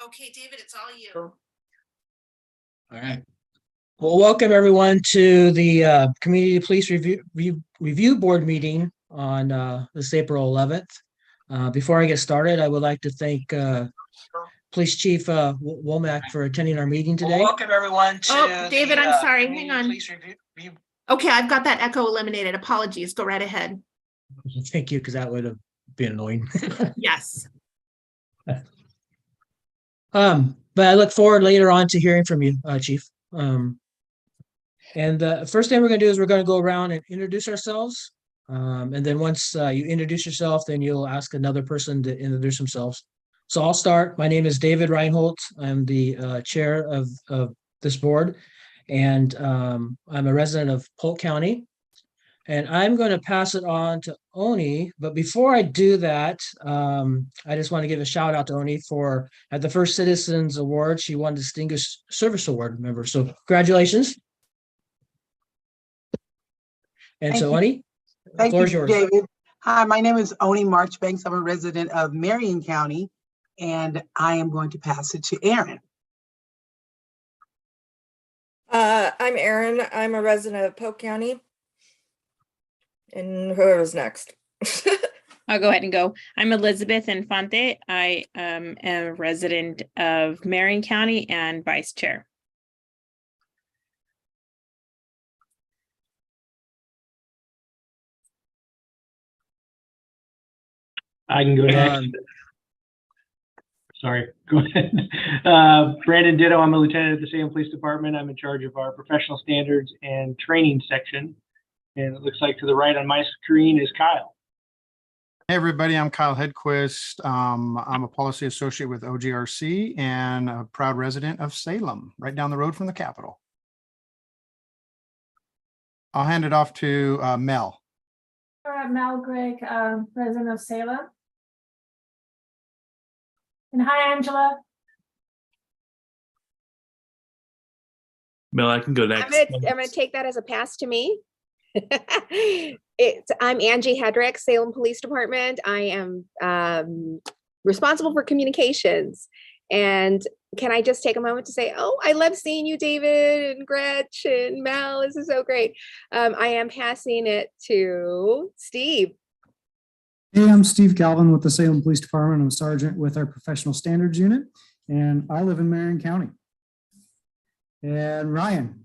Okay, David, it's all you. All right. Well, welcome everyone to the Community Police Review Board meeting on this April 11th. Before I get started, I would like to thank Police Chief Womack for attending our meeting today. Welcome everyone to David, I'm sorry. Hang on. Okay, I've got that echo eliminated. Apologies. Go right ahead. Thank you, because that would have been annoying. Yes. But I look forward later on to hearing from you, Chief. And the first thing we're going to do is we're going to go around and introduce ourselves. And then once you introduce yourself, then you'll ask another person to introduce themselves. So I'll start. My name is David Reinholdt. I'm the chair of this board, and I'm a resident of Polk County. And I'm going to pass it on to Oni. But before I do that, I just want to give a shout out to Oni for at the First Citizens Award, she won Distinguished Service Award member. So congratulations. And so Oni, the floor is yours. David. Hi, my name is Oni Marchbanks. I'm a resident of Marion County, and I am going to pass it to Aaron. I'm Aaron. I'm a resident of Polk County. And whoever's next. I'll go ahead and go. I'm Elizabeth Infante. I am a resident of Marion County and vice chair. I can go next. Sorry, go ahead. Brandon Ditto, I'm a lieutenant at the Salem Police Department. I'm in charge of our professional standards and training section. And it looks like to the right on my screen is Kyle. Hey everybody, I'm Kyle Hedquist. I'm a policy associate with OGRC and a proud resident of Salem, right down the road from the Capitol. I'll hand it off to Mel. All right, Mel Gregg, resident of Salem. And hi, Angela. Mel, I can go next. I'm gonna take that as a pass to me. I'm Angie Hedrick, Salem Police Department. I am responsible for communications. And can I just take a moment to say, oh, I love seeing you, David and Gretch and Mel. This is so great. I am passing it to Steve. Hey, I'm Steve Galvin with the Salem Police Department. I'm a sergeant with our professional standards unit, and I live in Marion County. And Ryan.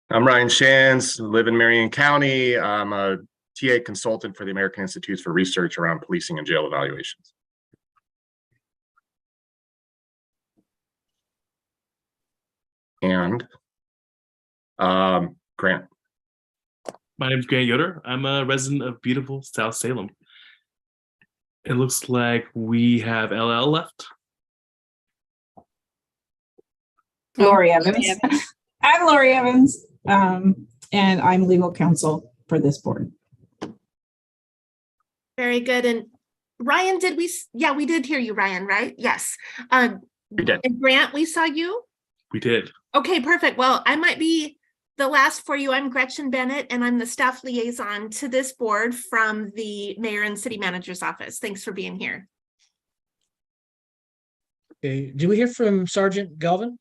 I'm Ryan Shands, live in Marion County. I'm a TA consultant for the American Institutes for Research around policing and jail evaluations. And Grant. My name is Grant Yoder. I'm a resident of beautiful South Salem. It looks like we have LL left. Lori Evans. I'm Lori Evans, and I'm legal counsel for this board. Very good. And Ryan, yeah, we did hear you, Ryan, right? Yes. We did. And Grant, we saw you? We did. Okay, perfect. Well, I might be the last for you. I'm Gretchen Bennett, and I'm the staff liaison to this board from the Mayor and City Manager's Office. Thanks for being here. Okay, did we hear from Sergeant Galvin?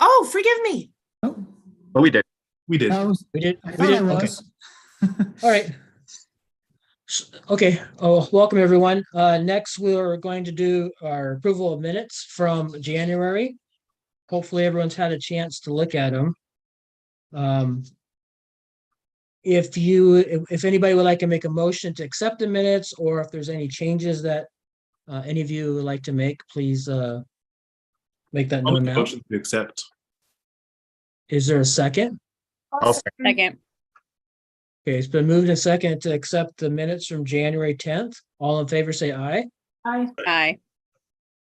Oh, forgive me. Oh, we did. We did. We did. Okay. All right. Okay. Oh, welcome everyone. Next, we're going to do our approval of minutes from January. Hopefully, everyone's had a chance to look at them. If anybody would like to make a motion to accept the minutes, or if there's any changes that any of you would like to make, please make that known now. Motion to accept. Is there a second? I'll Second. Okay, it's been moved and second to accept the minutes from January 10th. All in favor, say aye. Hi. Aye.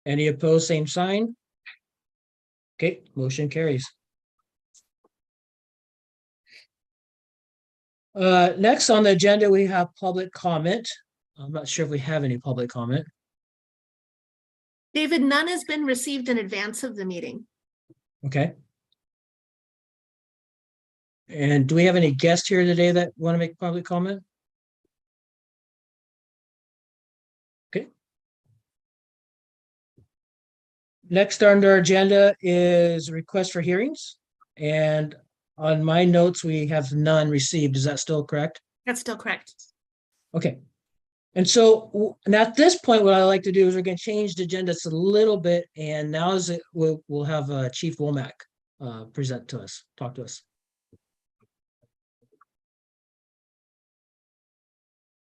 Any opposed, same sign. Okay, motion carries. Next on the agenda, we have public comment. I'm not sure if we have any public comment. David, none has been received in advance of the meeting. Okay. And do we have any guests here today that want to make public comment? Okay. Next on our agenda is request for hearings. And on my notes, we have none received. Is that still correct? That's still correct. Okay. And so and at this point, what I like to do is we're going to change the agenda just a little bit. And now is it we'll have Chief Womack present to us, talk to us.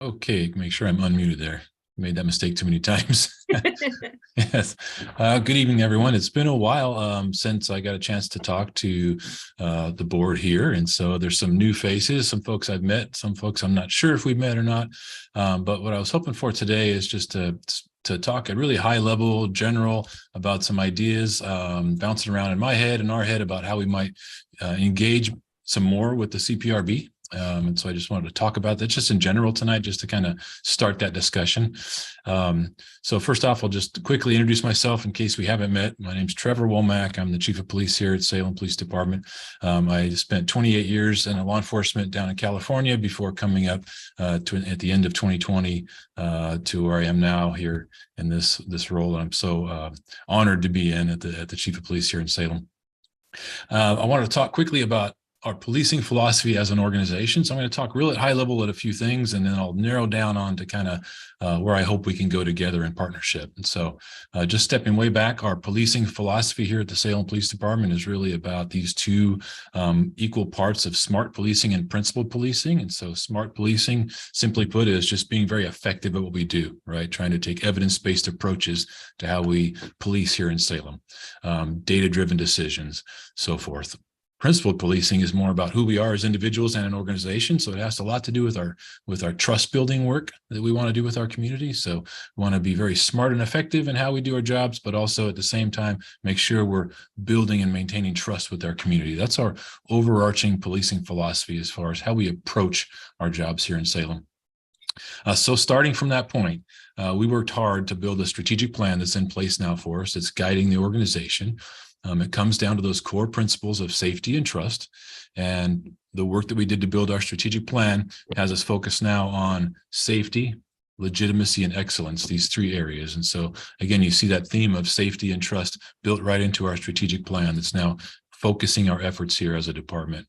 Okay, make sure I'm unmuted there. Made that mistake too many times. Yes. Good evening, everyone. It's been a while since I got a chance to talk to the board here. And so there's some new faces, some folks I've met, some folks I'm not sure if we've met or not. But what I was hoping for today is just to talk at really high level, general, about some ideas bouncing around in my head and our head about how we might engage some more with the CPRB. And so I just wanted to talk about that just in general tonight, just to kind of start that discussion. So first off, I'll just quickly introduce myself in case we haven't met. My name's Trevor Womack. I'm the Chief of Police here at Salem Police Department. I spent 28 years in law enforcement down in California before coming up at the end of 2020 to where I am now here in this role. And I'm so honored to be at the Chief of Police here in Salem. I wanted to talk quickly about our policing philosophy as an organization. So I'm going to talk real at high level at a few things, and then I'll narrow down on to kind of where I hope we can go together in partnership. And so just stepping way back, our policing philosophy here at the Salem Police Department is really about these two equal parts of smart policing and principled policing. And so smart policing, simply put, is just being very effective at what we do, right? Trying to take evidence-based approaches to how we police here in Salem, data-driven decisions, so forth. Principled policing is more about who we are as individuals and an organization. So it has a lot to do with our trust building work that we want to do with our community. So we want to be very smart and effective in how we do our jobs, but also at the same time, make sure we're building and maintaining trust with our community. That's our overarching policing philosophy as far as how we approach our jobs here in Salem. So starting from that point, we worked hard to build a strategic plan that's in place now for us. It's guiding the organization. It comes down to those core principles of safety and trust. And the work that we did to build our strategic plan has us focused now on safety, legitimacy, and excellence, these three areas. And so, again, you see that theme of safety and trust built right into our strategic plan that's now focusing our efforts here as a department.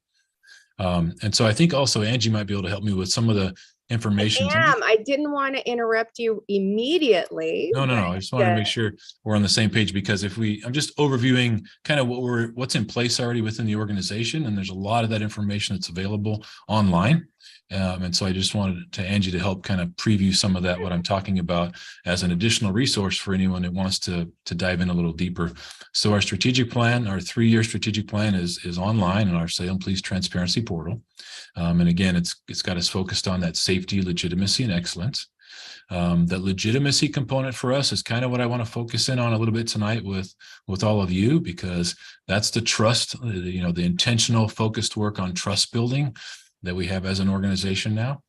And so I think also Angie might be able to help me with some of the information. I didn't want to interrupt you immediately. No. I just wanted to make sure we're on the same page, because I'm just overviewing kind of what's in place already within the organization. And there's a lot of that information that's available online. And so I just wanted to Angie to help kind of preview some of that, what I'm talking about, as an additional resource for anyone that wants to dive in a little deeper. So our strategic plan, our 3-year strategic plan is online on our Salem Police Transparency Portal. And again, it's got us focused on that safety, legitimacy, and excellence. That legitimacy component for us is kind of what I want to focus in on a little bit tonight with all of you, because that's the trust, the intentional focused work on trust building that we have as an organization now.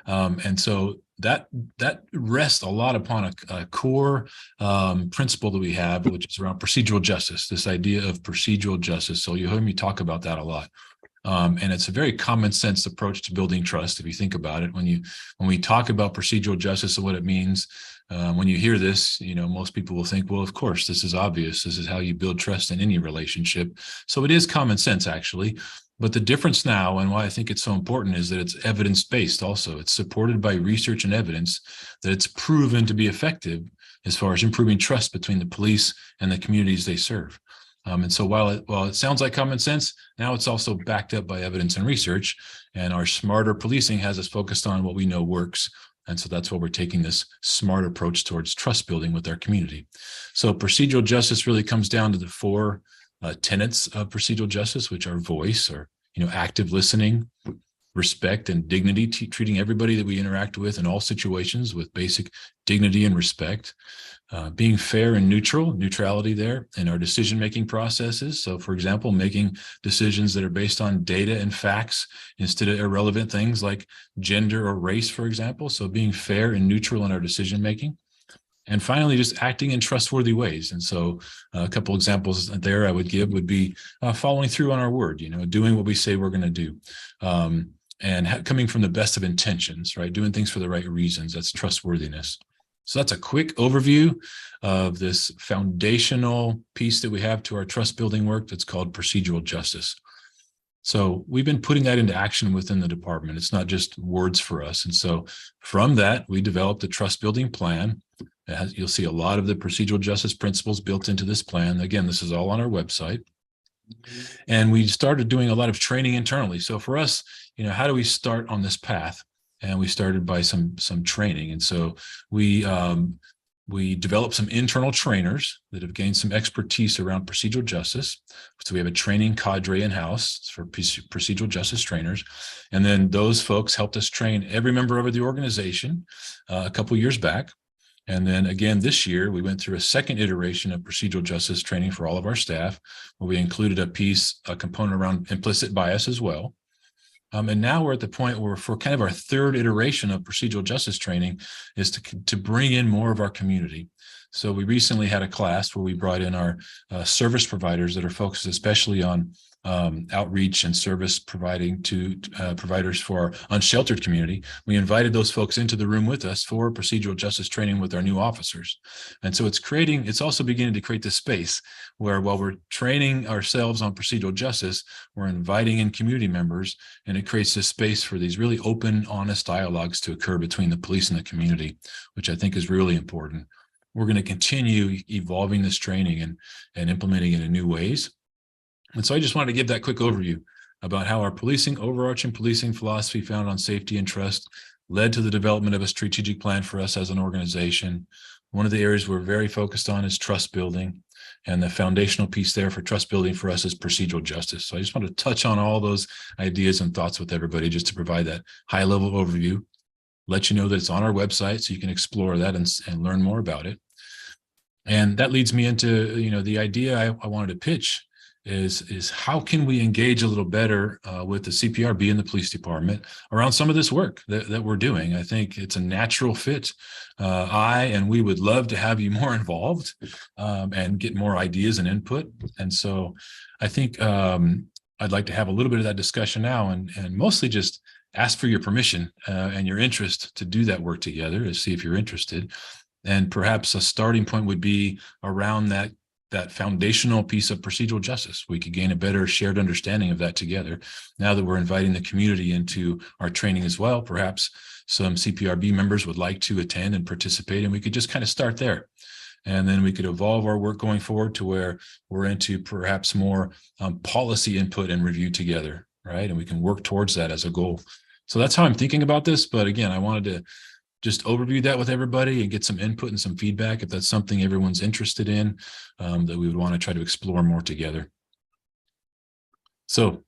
And so that rests a lot upon a core principle that we have, which is around procedural justice, this idea of procedural justice. So you heard me talk about that a lot. And it's a very common sense approach to building trust. If you think about it, when we talk about procedural justice and what it means, when you hear this, most people will think, well, of course, this is obvious. This is how you build trust in any relationship. So it is common sense, actually. But the difference now, and why I think it's so important, is that it's evidence-based also. It's supported by research and evidence that it's proven to be effective as far as improving trust between the police and the communities they serve. And so while it sounds like common sense, now it's also backed up by evidence and research, and our smarter policing has us focused on what we know works. And so that's why we're taking this smart approach towards trust building with our community. So procedural justice really comes down to the 4 tenets of procedural justice, which are voice, or active listening, respect and dignity, treating everybody that we interact with in all situations with basic dignity and respect, being fair and neutrality there in our decision-making processes. So, for example, making decisions that are based on data and facts instead of irrelevant things like gender or race, for example. So being fair and neutral in our decision-making. And finally, just acting in trustworthy ways. And so a couple examples there I would give would be following through on our word, doing what we say we're going to do, and coming from the best of intentions, right? Doing things for the right reasons. That's trustworthiness. So that's a quick overview of this foundational piece that we have to our trust building work that's called procedural justice. So we've been putting that into action within the department. It's not just words for us. And so from that, we developed a trust building plan. You'll see a lot of the procedural justice principles built into this plan. Again, this is all on our website. And we started doing a lot of training internally. So for us, how do we start on this path? And we started by some training. And so we developed some internal trainers that have gained some expertise around procedural justice. So we have a training cadre in-house for procedural justice trainers. And then those folks helped us train every member of the organization a couple years back. And then again, this year, we went through a second iteration of procedural justice training for all of our staff, where we included a component around implicit bias as well. And now we're at the point where for kind of our third iteration of procedural justice training is to bring in more of our community. So we recently had a class where we brought in our service providers that are focused especially on outreach and service providing to providers for our unsheltered community. We invited those folks into the room with us for procedural justice training with our new officers. And so it's also beginning to create this space where while we're training ourselves on procedural justice, we're inviting in community members, and it creates this space for these really open, honest dialogues to occur between the police and the community, which I think is really important. We're going to continue evolving this training and implementing it in new ways. And so I just wanted to give that quick overview about how our overarching policing philosophy founded on safety and trust led to the development of a strategic plan for us as an organization. One of the areas we're very focused on is trust building, and the foundational piece there for trust building for us is procedural justice. So I just want to touch on all those ideas and thoughts with everybody just to provide that high level overview, let you know that it's on our website so you can explore that and learn more about it. And that leads me into, the idea I wanted to pitch is how can we engage a little better with the CPRB and the police department around some of this work that we're doing. I think it's a natural fit. And we would love to have you more involved and get more ideas and input. And so I think I'd like to have a little bit of that discussion now and mostly just ask for your permission and your interest to do that work together, to see if you're interested. And perhaps a starting point would be around that foundational piece of procedural justice. We could gain a better shared understanding of that together. Now that we're inviting the community into our training as well, perhaps some CPRB members would like to attend and participate, and we could just kind of start there. And then we could evolve our work going forward to where we're into perhaps more policy input and review together, right? And we can work towards that as a goal. So that's how I'm thinking about this. But again, I wanted to just overview that with everybody and get some input and some feedback if that's something everyone's interested in, that we would want to try to explore more together. So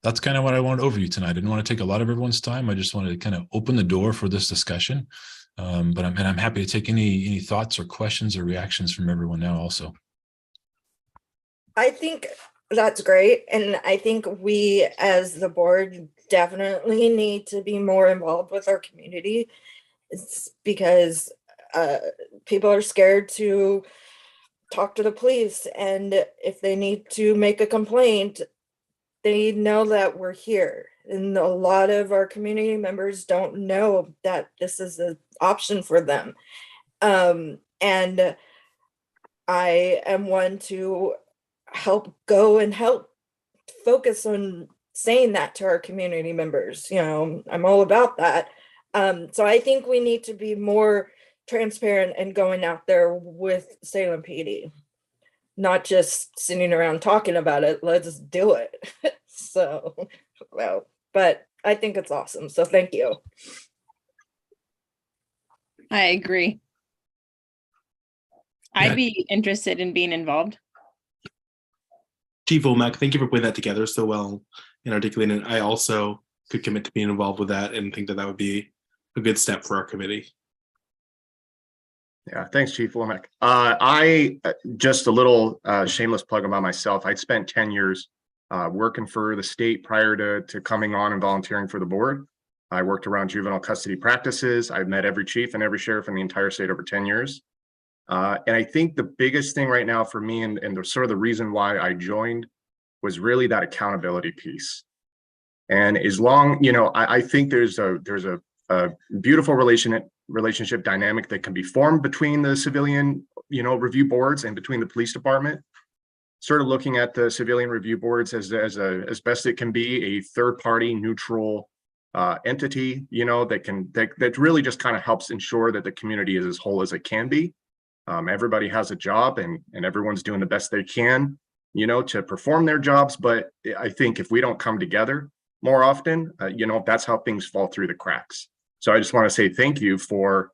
that's kind of what I wanted to overview tonight. I didn't want to take a lot of everyone's time. I just wanted to kind of open the door for this discussion. But I'm happy to take any thoughts or questions or reactions from everyone now also. I think that's great. And I think we as the board definitely need to be more involved with our community. It's because people are scared to talk to the police, and if they need to make a complaint, they know that we're here. And a lot of our community members don't know that this is an option for them. And I am one to help focus on saying that to our community members. I'm all about that. So I think we need to be more transparent and going out there with Salem PD, not just sitting around talking about it. Let's do it. So, well, but I think it's awesome. So thank you. I agree. I'd be interested in being involved. Chief Womack, thank you for putting that together so well and articulating it. I also could commit to being involved with that and think that would be a good step for our committee. Yeah, thanks, Chief Womack. I just a little shameless plug about myself. I spent 10 years working for the state prior to coming on and volunteering for the board. I worked around juvenile custody practices. I've met every chief and every sheriff in the entire state over 10 years. And I think the biggest thing right now for me and the sort of the reason why I joined was really that accountability piece. And as long, I think there's a beautiful relationship relationship dynamic that can be formed between the civilian, review boards and between the police department. Sort of looking at the civilian review boards as best it can be a third party neutral entity, that really just kind of helps ensure that the community is as whole as it can be. Everybody has a job and everyone's doing the best they can, to perform their jobs. But I think if we don't come together more often, that's how things fall through the cracks. So I just want to say thank you for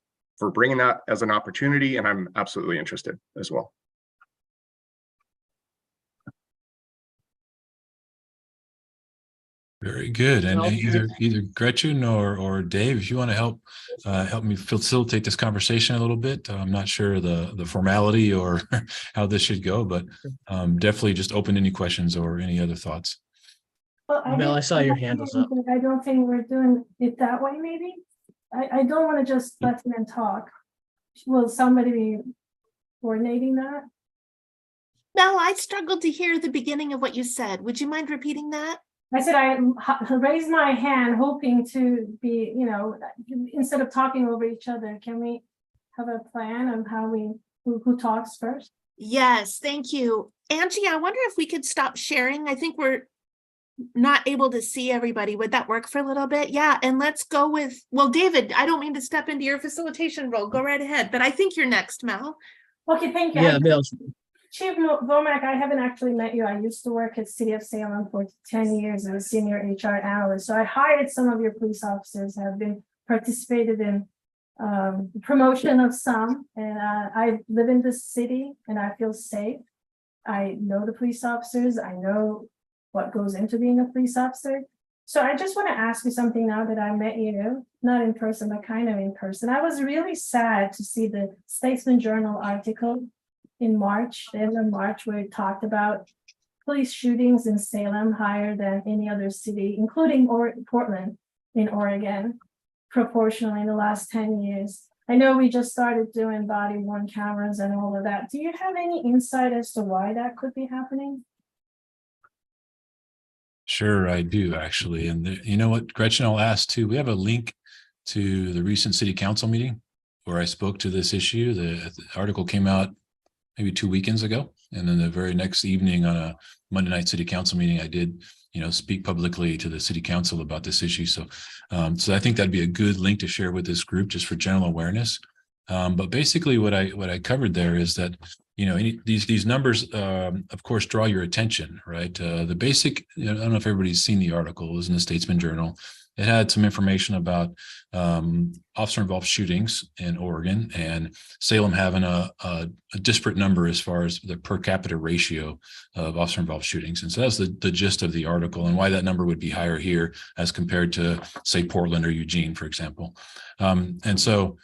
bringing that as an opportunity, and I'm absolutely interested as well. Very good. And either Gretchen or Dave, if you want to help me facilitate this conversation a little bit. I'm not sure the formality or how this should go, but definitely just open any questions or any other thoughts. Well, Mel, I saw your hand was up. I don't think we're doing it that way, maybe. I don't want to just let them talk. Will somebody be coordinating that? Mel, I struggled to hear the beginning of what you said. Would you mind repeating that? I said I raised my hand hoping to be, instead of talking over each other, can we have a plan of who talks first? Yes, thank you. Angie, I wonder if we could stop sharing. I think we're not able to see everybody. Would that work for a little bit? Yeah, and let's go with, well, David, I don't mean to step into your facilitation role. Go right ahead, but I think you're next, Mel. Okay, thank you. Yeah, Mel. Chief Vomack, I haven't actually met you. I used to work at City of Salem for 10 years as a senior HR analyst. So I hired some of your police officers, have been participated in promotion of some, and I live in this city and I feel safe. I know the police officers. I know what goes into being a police officer. So I just want to ask you something now that I met you, not in person, but kind of in person. I was really sad to see the Statesman Journal article in March, the end of March, where it talked about police shootings in Salem higher than any other city, including Portland in Oregon, proportionally in the last 10 years. I know we just started doing body-worn cameras and all of that. Do you have any insight as to why that could be happening? Sure, I do actually. And you know what, Gretchen, I'll ask too. We have a link to the recent city council meeting where I spoke to this issue. The article came out maybe 2 weekends ago. And then the very next evening on a Monday night city council meeting, I did, speak publicly to the city council about this issue. So I think that'd be a good link to share with this group just for general awareness. But basically what I covered there is that, these numbers, of course, draw your attention, right? The basic, I don't know if everybody's seen the article, it was in the Statesman Journal. It had some information about officer-involved shootings in Oregon and Salem having a disparate number as far as the per capita ratio of officer-involved shootings. And so that's the gist of the article and why that number would be higher here as compared to, say, Portland or Eugene, for example. And so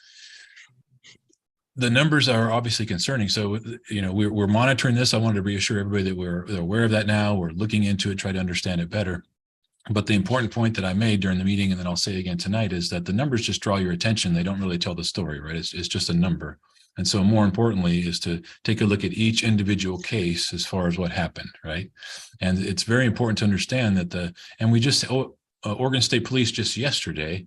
the numbers are obviously concerning. So, we're monitoring this. I wanted to reassure everybody that we're aware of that now. We're looking into it, try to understand it better. But the important point that I made during the meeting, and then I'll say again tonight, is that the numbers just draw your attention. They don't really tell the story, right? It's just a number. And so more importantly is to take a look at each individual case as far as what happened, right? And it's very important to understand that Oregon State Police just yesterday,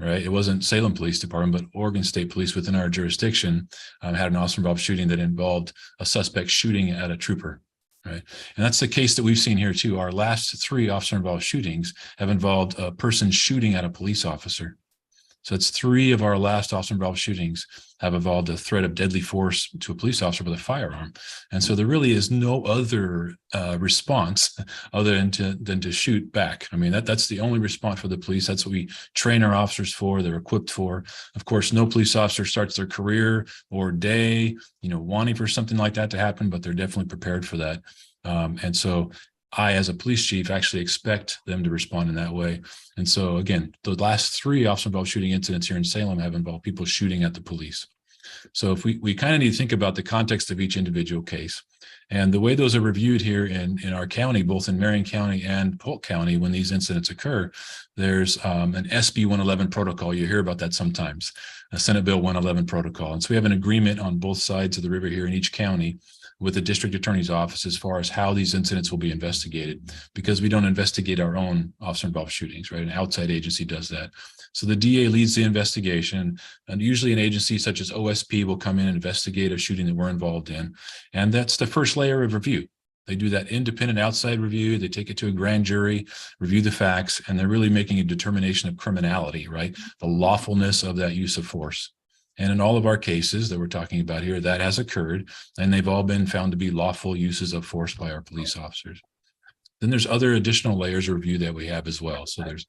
right? It wasn't Salem Police Department, but Oregon State Police within our jurisdiction had an officer-involved shooting that involved a suspect shooting at a trooper. Right. And that's the case that we've seen here too. Our last 3 officer-involved shootings have involved a person shooting at a police officer. So it's 3 of our last officer-involved shootings have involved a threat of deadly force to a police officer with a firearm. And so there really is no other response other than to shoot back. I mean, that's the only response for the police. That's what we train our officers for. They're equipped for. Of course, no police officer starts their career or day, wanting for something like that to happen, but they're definitely prepared for that. And so I, as a police chief, actually expect them to respond in that way. And so, again, the last 3 officer-involved shooting incidents here in Salem have involved people shooting at the police. So if we kind of need to think about the context of each individual case. And the way those are reviewed here in our county, both in Marion County and Polk County, when these incidents occur, there's an SB 111 protocol. You hear about that sometimes, a Senate Bill 111 protocol. And so we have an agreement on both sides of the river here in each county with the district attorney's office as far as how these incidents will be investigated, because we don't investigate our own officer-involved shootings, right? An outside agency does that. So the DA leads the investigation, and usually an agency such as OSP will come in and investigate a shooting that we're involved in. And that's the first layer of review. They do that independent outside review. They take it to a grand jury, review the facts, and they're really making a determination of criminality, right? The lawfulness of that use of force. And in all of our cases that we're talking about here, that has occurred, and they've all been found to be lawful uses of force by our police officers. Then there's other additional layers of review that we have as well. So there's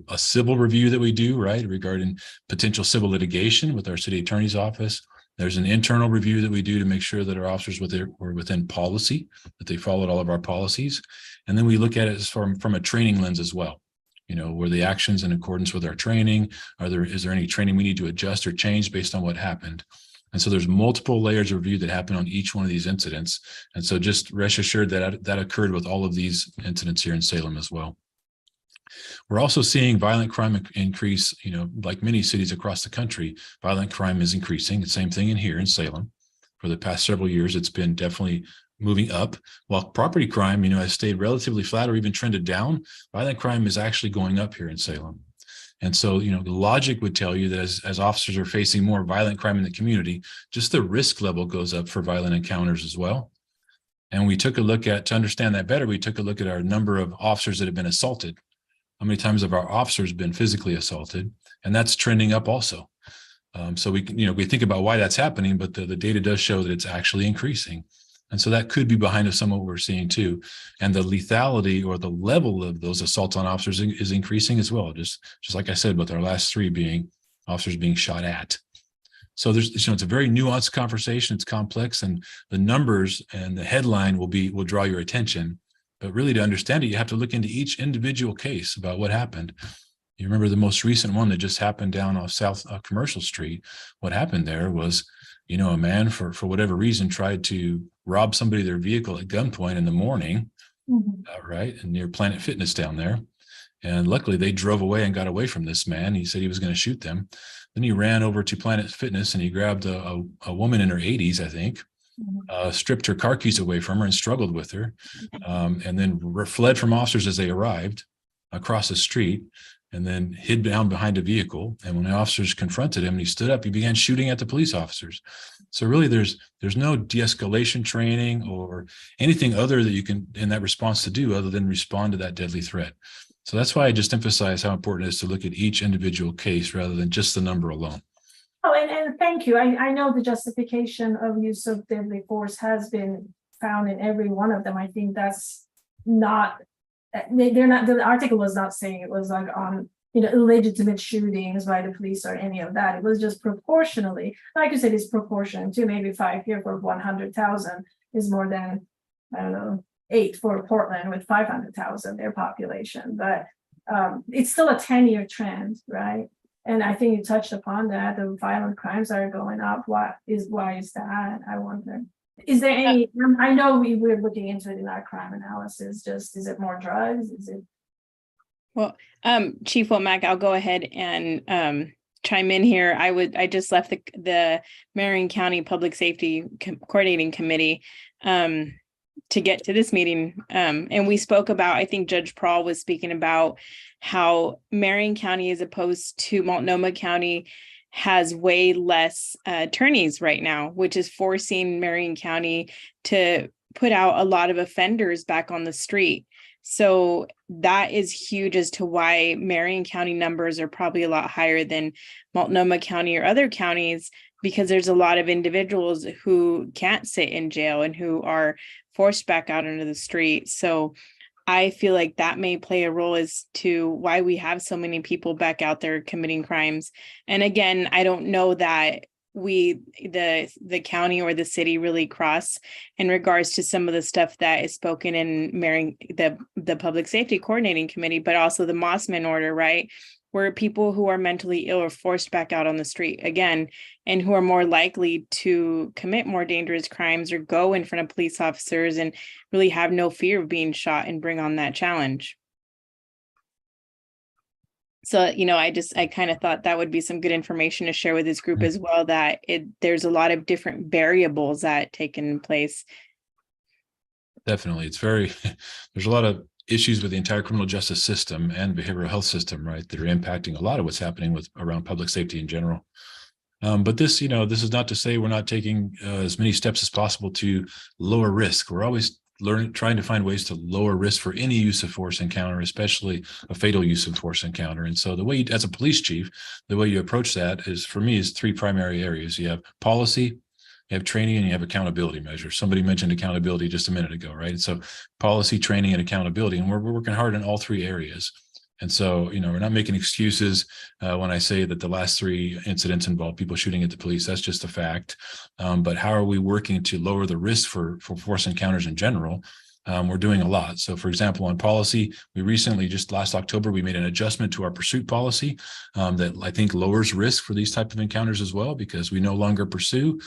a civil review that we do, right, regarding potential civil litigation with our city attorney's office. There's an internal review that we do to make sure that our officers were within policy, that they followed all of our policies. And then we look at it from a training lens as well. You know, were the actions in accordance with our training? Is there any training we need to adjust or change based on what happened? And so there's multiple layers of review that happen on each one of these incidents. And so just rest assured that that occurred with all of these incidents here in Salem as well. We're also seeing violent crime increase, you know, like many cities across the country, violent crime is increasing. The same thing in here in Salem. For the past several years, it's been definitely moving up, while property crime, you know, has stayed relatively flat or even trended down. Violent crime is actually going up here in Salem. And so, you know, the logic would tell you that as officers are facing more violent crime in the community, just the risk level goes up for violent encounters as well. And we took a look at, to understand that better, we took a look at our number of officers that have been assaulted. How many times have our officers been physically assaulted? And that's trending up also. So we think about why that's happening, but the data does show that it's actually increasing. And so that could be behind some of what we're seeing too. And the lethality or the level of those assaults on officers is increasing as well. Just like I said, with our last three being officers being shot at. So there's, you know, it's a very nuanced conversation. It's complex, and the numbers and the headline will draw your attention. But really, to understand it, you have to look into each individual case about what happened. You remember the most recent one that just happened down off South Commercial Street. What happened there was, you know, a man for whatever reason tried to rob somebody their vehicle at gunpoint in the morning, right, and near Planet Fitness down there. And luckily, they drove away and got away from this man. He said he was going to shoot them. Then he ran over to Planet Fitness and he grabbed a woman in her 80s, I think. Stripped her car keys away from her and struggled with her, and then fled from officers as they arrived across the street, and then hid down behind a vehicle. And when the officers confronted him and he stood up, he began shooting at the police officers. So really there's no de-escalation training or anything other that you can in that response to do other than respond to that deadly threat. So that's why I just emphasize how important it is to look at each individual case rather than just the number alone. Oh, and thank you. I know the justification of use of deadly force has been found in every one of them. I think that's not, they're not, the article was not saying it was like on, you know, illegitimate shootings by the police or any of that. It was just proportionally, like you said, it's proportion to maybe 5 here for 100,000 is more than, I don't know, 8 for Portland with 500,000, their population. But it's still a 10-year trend, right? And I think you touched upon that. The violent crimes are going up. Why is that? I wonder. Is there any, I know we're looking into it in our crime analysis, just, is it more drugs? Is it? Well, Chief Womack, I'll go ahead and chime in here. I just left the Marion County Public Safety Coordinating Committee to get to this meeting. And we spoke about, I think Judge Prawl was speaking about how Marion County, as opposed to Multnomah County, has way less attorneys right now, which is forcing Marion County to put out a lot of offenders back on the street. So that is huge as to why Marion County numbers are probably a lot higher than Multnomah County or other counties, because there's a lot of individuals who can't sit in jail and who are forced back out into the street. So I feel like that may play a role as to why we have so many people back out there committing crimes. And again, I don't know that the county or the city really cross in regards to some of the stuff that is spoken in the Public Safety Coordinating Committee, but also the Mossman order, right? Where people who are mentally ill are forced back out on the street again, and who are more likely to commit more dangerous crimes or go in front of police officers and really have no fear of being shot and bring on that challenge. So, you know, I kind of thought that would be some good information to share with this group as well, that there's a lot of different variables that take in place Definitely. It's very, there's a lot of issues with the entire criminal justice system and behavioral health system, right, that are impacting a lot of what's happening with around public safety in general. But this, this is not to say we're not taking as many steps as possible to lower risk. We're always trying to find ways to lower risk for any use of force encounter, especially a fatal use of force encounter. And so the way, as a police chief, the way you approach that is, for me, is three primary areas. You have policy, you have training, and you have accountability measures. Somebody mentioned accountability just a minute ago, right? So policy, training, and accountability, and we're working hard in all three areas. And so, we're not making excuses when I say that the last three incidents involve people shooting at the police. That's just a fact. But how are we working to lower the risk for force encounters in general? We're doing a lot. So, for example, on policy, we recently, just last October, we made an adjustment to our pursuit policy that I think lowers risk for these type of encounters as well, because we no longer pursue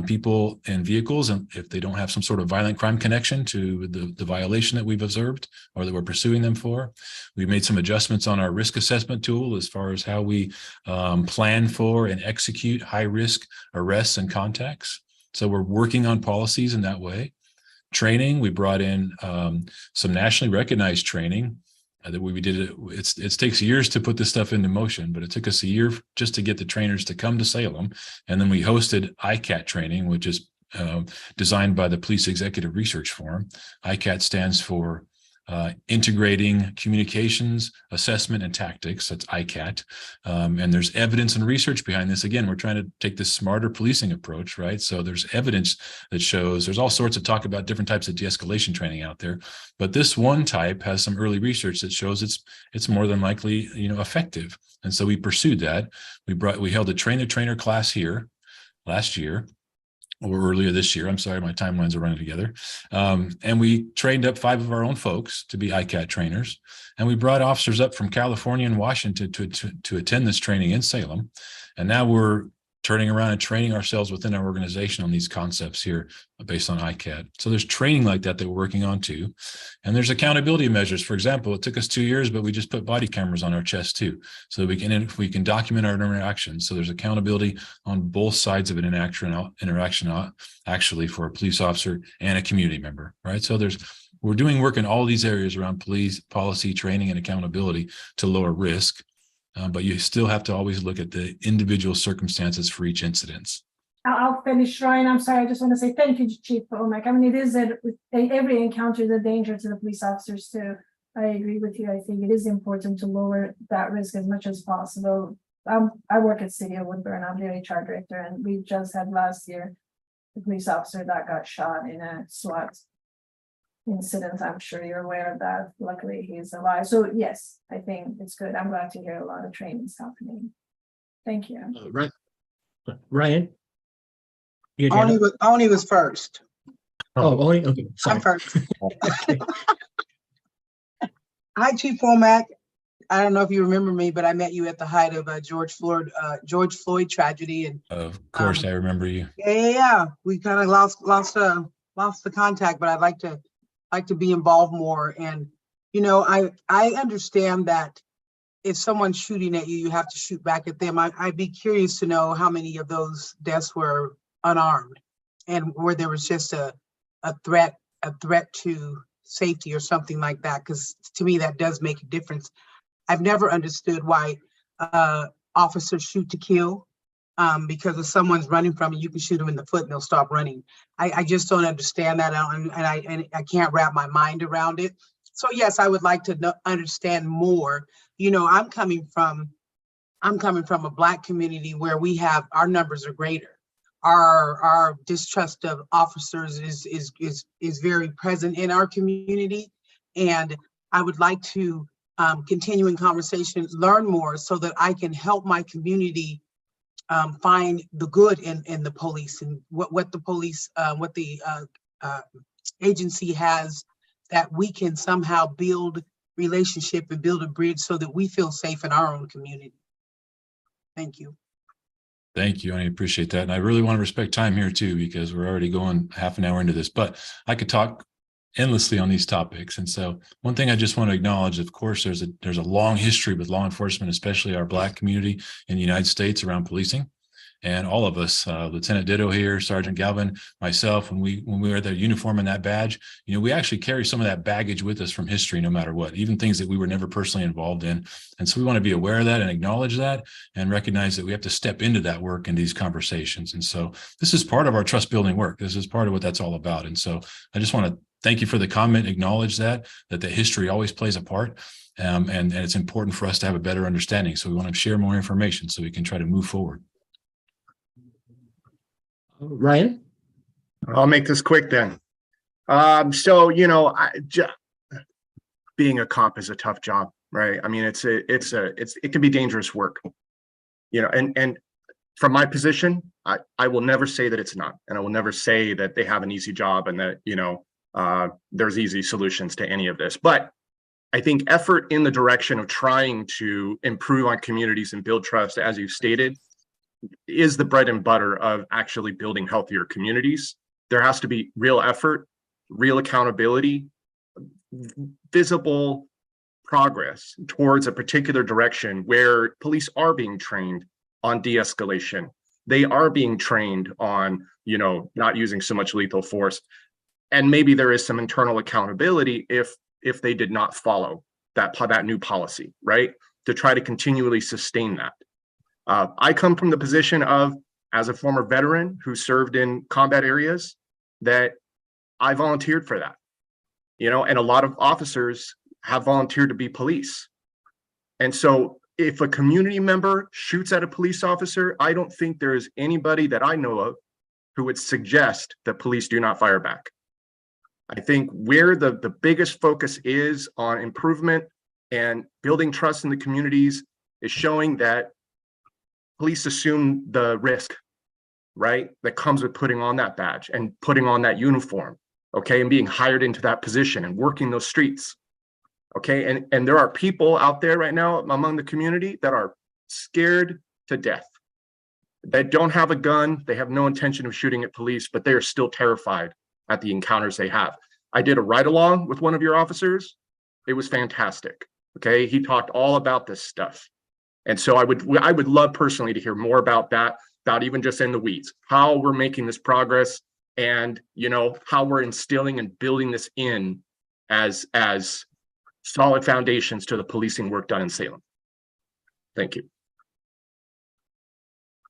people in vehicles, and if they don't have some sort of violent crime connection to the violation that we've observed or that we're pursuing them for. We made some adjustments on our risk assessment tool as far as how we plan for and execute high risk arrests and contacts. So we're working on policies in that way. Training, we brought in some nationally recognized training that we did. It takes years to put this stuff into motion, but it took us a year just to get the trainers to come to Salem. And then we hosted ICAT training, which is designed by the Police Executive Research Forum. ICAT stands for Integrating Communications, Assessment, and Tactics. That's ICAT. And there's evidence and research behind this. Again, we're trying to take this smarter policing approach, right? So there's evidence that shows, there's all sorts of talk about different types of de-escalation training out there, but this one type has some early research that shows it's more than likely, effective. And so we pursued that. We held a train-the-trainer class here last year, or earlier this year. I'm sorry, my timelines are running together. And we trained up 5 of our own folks to be ICAT trainers. And we brought officers up from California and Washington to attend this training in Salem. And now we're turning around and training ourselves within our organization on these concepts here based on ICAT. So there's training like that we're working on too. And there's accountability measures. For example, it took us 2 years, but we just put body cameras on our chest too. So we can document our interactions. So there's accountability on both sides of an interaction actually for a police officer and a community member, right? So we're doing work in all these areas around police, policy, training, and accountability to lower risk. But you still have to always look at the individual circumstances for each incident. I'll finish, Ryan. I'm sorry. I just want to say thank you, Chief Omek. I mean, it is that every encounter is a danger to the police officers too. I agree with you. I think it is important to lower that risk as much as possible. I work at City of Woodburn. I'm the HR director, and we just had last year the police officer that got shot in a SWAT incident. I'm sure you're aware of that. Luckily, he's alive. So yes, I think it's good. I'm glad to hear a lot of trainings happening. Thank you. Right. Ryan? You had your hand up? Oni was first. Oni, okay. Sorry. I'm first. Hi, Chief Womack. I don't know if you remember me, but I met you at the height of George Floyd tragedy, and of course I remember you. Yeah. We kind of lost the contact, but I'd like to be involved more. And I understand that if someone's shooting at you, you have to shoot back at them. I'd be curious to know how many of those deaths were unarmed, and where there was just a threat to safety or something like that, because to me that does make a difference. I've never understood why officers shoot to kill, because if someone's running from you, you can shoot them in the foot and they'll stop running. I just don't understand that, and I can't wrap my mind around it. So yes, I would like to understand more. I'm coming from a Black community where our numbers are greater. Our distrust of officers is very present in our community, and I would like to continue in conversation, learn more, so that I can help my community find the good in the police, and what the agency has, that we can somehow build relationship and build a bridge so that we feel safe in our own community. Thank you. Thank you. I appreciate that. And I really want to respect time here too, because we're already going half an hour into this, but I could talk endlessly on these topics. And so one thing I just want to acknowledge, of course, there's a long history with law enforcement, especially our Black community in the United States, around policing. And all of us, Lieutenant Ditto here, Sergeant Galvin, myself, when we wear the uniform and that badge, we actually carry some of that baggage with us from history, no matter what, even things that we were never personally involved in. And so we want to be aware of that and acknowledge that and recognize that we have to step into that work in these conversations. And so this is part of our trust building work. This is part of what that's all about. And so I just want to thank you for the comment, acknowledge that the history always plays a part. And it's important for us to have a better understanding. So we want to share more information so we can try to move forward. Ryan? I'll make this quick then. Being a cop is a tough job, right? I mean, it can be dangerous work, and from my position, I will never say that it's not, and I will never say that they have an easy job and that, there's easy solutions to any of this. But I think effort in the direction of trying to improve on communities and build trust, as you've stated, is the bread and butter of actually building healthier communities. There has to be real effort, real accountability, visible progress towards a particular direction where police are being trained on de-escalation. They are being trained on, not using so much lethal force. And maybe there is some internal accountability if they did not follow that new policy, right? To try to continually sustain that. I come from the position of, as a former veteran who served in combat areas, that I volunteered for that, and a lot of officers have volunteered to be police. And so if a community member shoots at a police officer, I don't think there is anybody that I know of who would suggest that police do not fire back. I think where the biggest focus is on improvement and building trust in the communities is showing that police assume the risk, right, that comes with putting on that badge and putting on that uniform, okay, and being hired into that position and working those streets, okay? And there are people out there right now among the community that are scared to death, that don't have a gun, they have no intention of shooting at police, but they are still terrified at the encounters they have. I did a ride-along with one of your officers. It was fantastic, okay? He talked all about this stuff. And so I would love personally to hear more about that, about even just in the weeds, how we're making this progress and, how we're instilling and building this in as solid foundations to the policing work done in Salem. Thank you.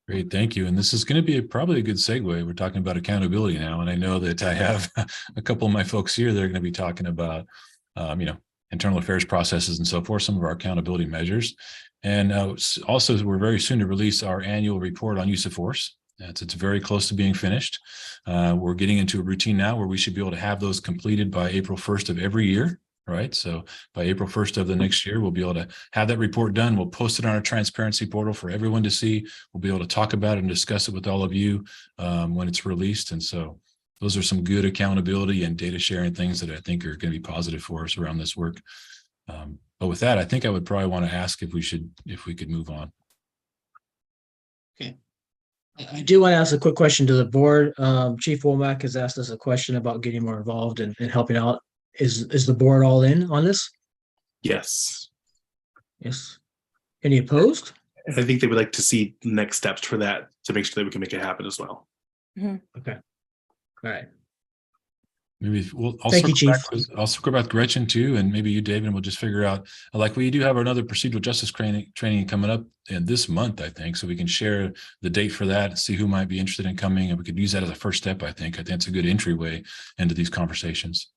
Great, thank you. And this is going to be probably a good segue. We're talking about accountability now. And I know that I have a couple of my folks here that are going to be talking about, internal affairs processes and so forth, some of our accountability measures. And also, we're very soon to release our annual report on use of force. It's very close to being finished. We're getting into a routine now where we should be able to have those completed by April 1st of every year, right? So by April 1st of the next year, we'll be able to have that report done. We'll post it on our transparency portal for everyone to see. We'll be able to talk about it and discuss it with all of you when it's released. And so those are some good accountability and data sharing things that I think are going to be positive for us around this work. But with that, I think I would probably want to ask if we could move on. Okay. I do want to ask a quick question to the board. Chief Womack has asked us a question about getting more involved and helping out. Is the board all in on this? Yes. Yes. Any opposed? I think they would like to see next steps for that to make sure that we can make it happen as well. Mm-hmm. Okay. All right. Maybe Thank you, Chief. I'll circle back Gretchen too, and maybe you, David, and we'll just figure out, like, we do have another procedural justice training coming up in this month, I think, so we can share the date for that and see who might be interested in coming, and we could use that as a first step. I think it's a good entryway into these conversations.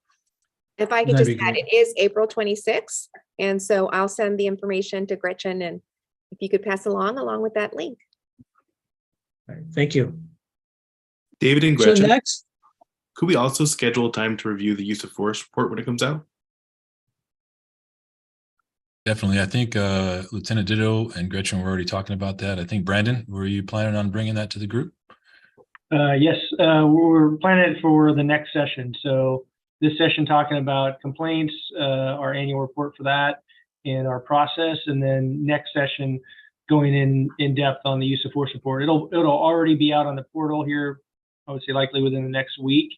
If I could That'd just be add, great. it is April 26th. And so I'll send the information to Gretchen, and if you could pass along with that link. All right. Thank you. David and So Gretchen, next, could we also schedule time to review the use of force report when it comes out? Definitely. I think Lieutenant Ditto and Gretchen were already talking about that. I think, Brandon, were you planning on bringing that to the group? Yes, we're planning it for the next session. So this session talking about complaints, our annual report for that and our process, and then next session going in depth on the use of force report. It'll already be out on the portal here, I would say likely within the next week.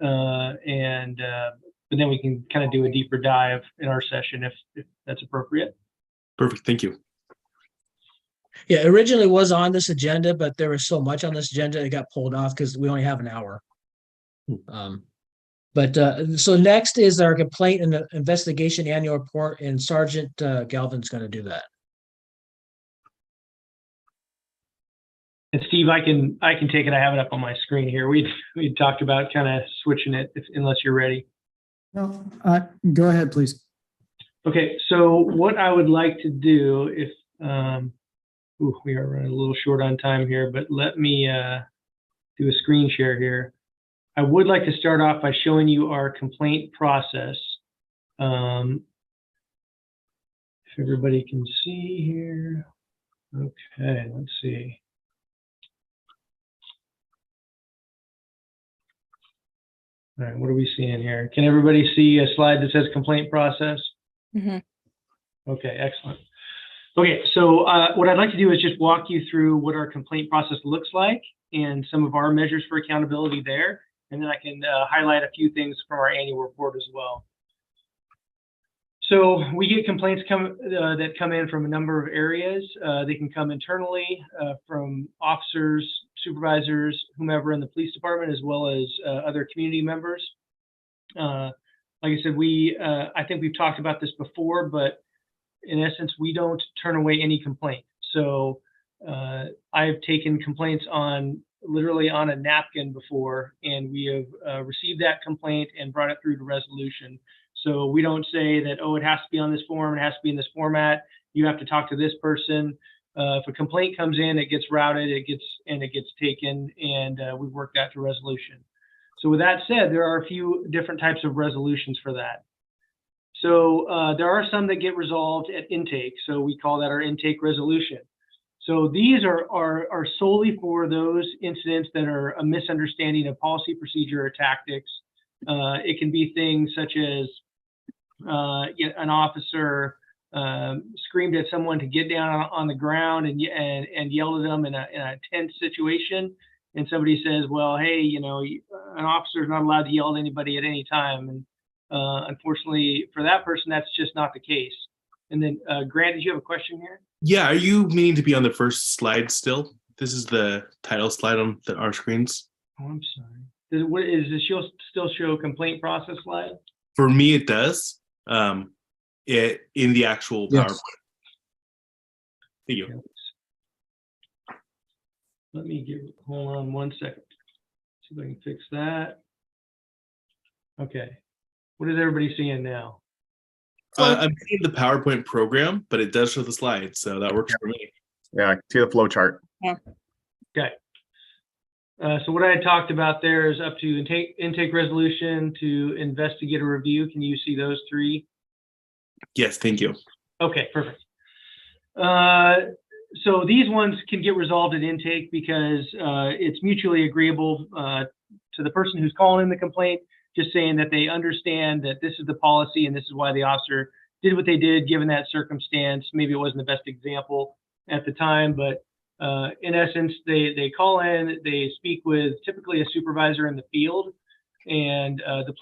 But then we can kind of do a deeper dive in our session if that's appropriate. Perfect. Thank you. Yeah, originally was on this agenda, but there was so much on this agenda, it got pulled off because we only have an hour. So next is our complaint and investigation annual report, and Sergeant Galvin's going to do that. And Steve, I can take it. I have it up on my screen here. We talked about kind of switching it unless you're ready. No, go ahead, please. Okay, so what I would like to do, if we are running a little short on time here, but let me do a screen share here. I would like to start off by showing you our complaint process. If everybody can see here. Okay, let's see. All right, what are we seeing here? Can everybody see a slide that says complaint process? Mm-hmm. Okay, excellent. Okay, so what I'd like to do is just walk you through what our complaint process looks like and some of our measures for accountability there. And then I can highlight a few things from our annual report as well. So we get complaints that come in from a number of areas. They can come internally from officers, supervisors, whomever in the police department, as well as other community members. Like I said, I think we've talked about this before, but in essence, we don't turn away any complaint. So I've taken complaints literally on a napkin before, and we have received that complaint and brought it through to resolution. So we don't say that, oh, it has to be on this form, it has to be in this format, you have to talk to this person. If a complaint comes in, it gets routed, it gets taken, and we work that to resolution. So with that said, there are a few different types of resolutions for that. So there are some that get resolved at intake. So we call that our intake resolution. So these are solely for those incidents that are a misunderstanding of policy, procedure, or tactics. It can be things such as an officer screamed at someone to get down on the ground and yelled at them in a tense situation. And somebody says, well, hey, an officer is not allowed to yell at anybody at any time. And unfortunately for that person, that's just not the case. And then Grant, did you have a question here? Yeah, are you meaning to be on the first slide still? This is the title slide on our screens. Oh, I'm sorry. Does this still show complaint process slide? For me, it does. In the actual PowerPoint. Thank you. Let me hold on one second. See if I can fix that. Okay. What is everybody seeing now? I'm seeing the PowerPoint program, but it does show the slides, so that works for me. Yeah, I see the flow chart. Yeah. Okay. So what I had talked about there is up to intake resolution to investigate a review. Can you see those three? Yes, thank you. Okay, perfect. So these ones can get resolved at intake because it's mutually agreeable to the person who's calling in the complaint, just saying that they understand that this is the policy and this is why the officer did what they did given that circumstance. Maybe it wasn't the best example at the time, but in essence, they call in, they speak with typically a supervisor in the field, and the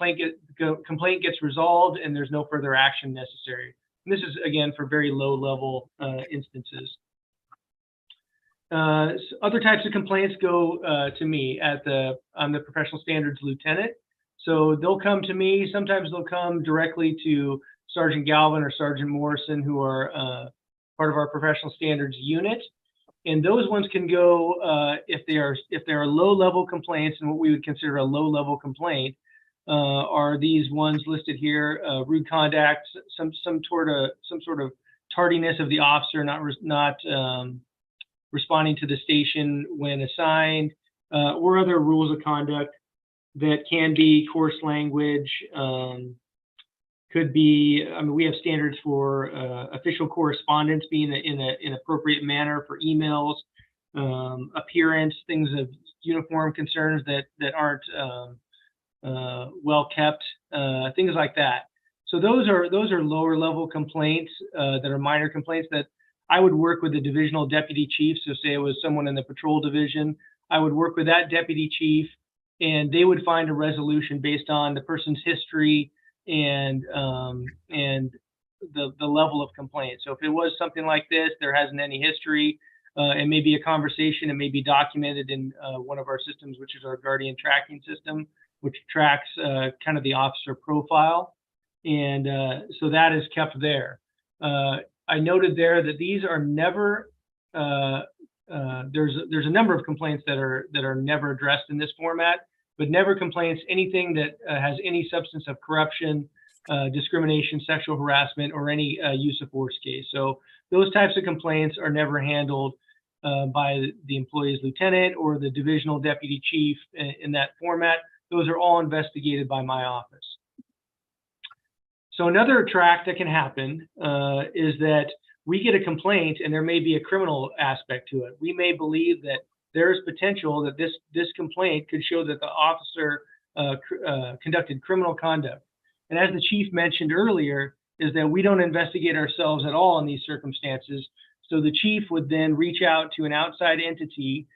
complaint gets resolved and there's no further action necessary. And this is, again, for very low level instances. Other types of complaints go to me. I'm the professional standards lieutenant. So they'll come to me. Sometimes they'll come directly to Sergeant Galvin or Sergeant Morrison, who are part of our professional standards unit. And those ones can go if they are low level complaints, and what we would consider a low level complaint are these ones listed here: rude conduct, some sort of tardiness of the officer, not responding to the station when assigned, or other rules of conduct that can be coarse language, could be, we have standards for official correspondence being in an appropriate manner for emails, appearance, things of uniform concerns that aren't well kept, things like that. So those are lower level complaints that are minor complaints that I would work with the divisional deputy chief. So say it was someone in the patrol division, I would work with that deputy chief, and they would find a resolution based on the person's history and the level of complaint. So if it was something like this, there hasn't any history, It may be a conversation. It may be documented in one of our systems, which is our Guardian tracking system, which tracks kind of the officer profile. And so that is kept there. I noted there that these are never, there's a number of complaints that are never addressed in this format, but never complaints anything that has any substance of corruption, discrimination, sexual harassment, or any use of force case. So those types of complaints are never handled by the employee's lieutenant or the divisional deputy chief in that format. Those are all investigated by my office. So another track that can happen is that we get a complaint and there may be a criminal aspect to it. We may believe that there is potential that this complaint could show that the officer conducted criminal conduct. And as the chief mentioned earlier, is that we don't investigate ourselves at all in these circumstances. So the chief would then reach out to an outside entity,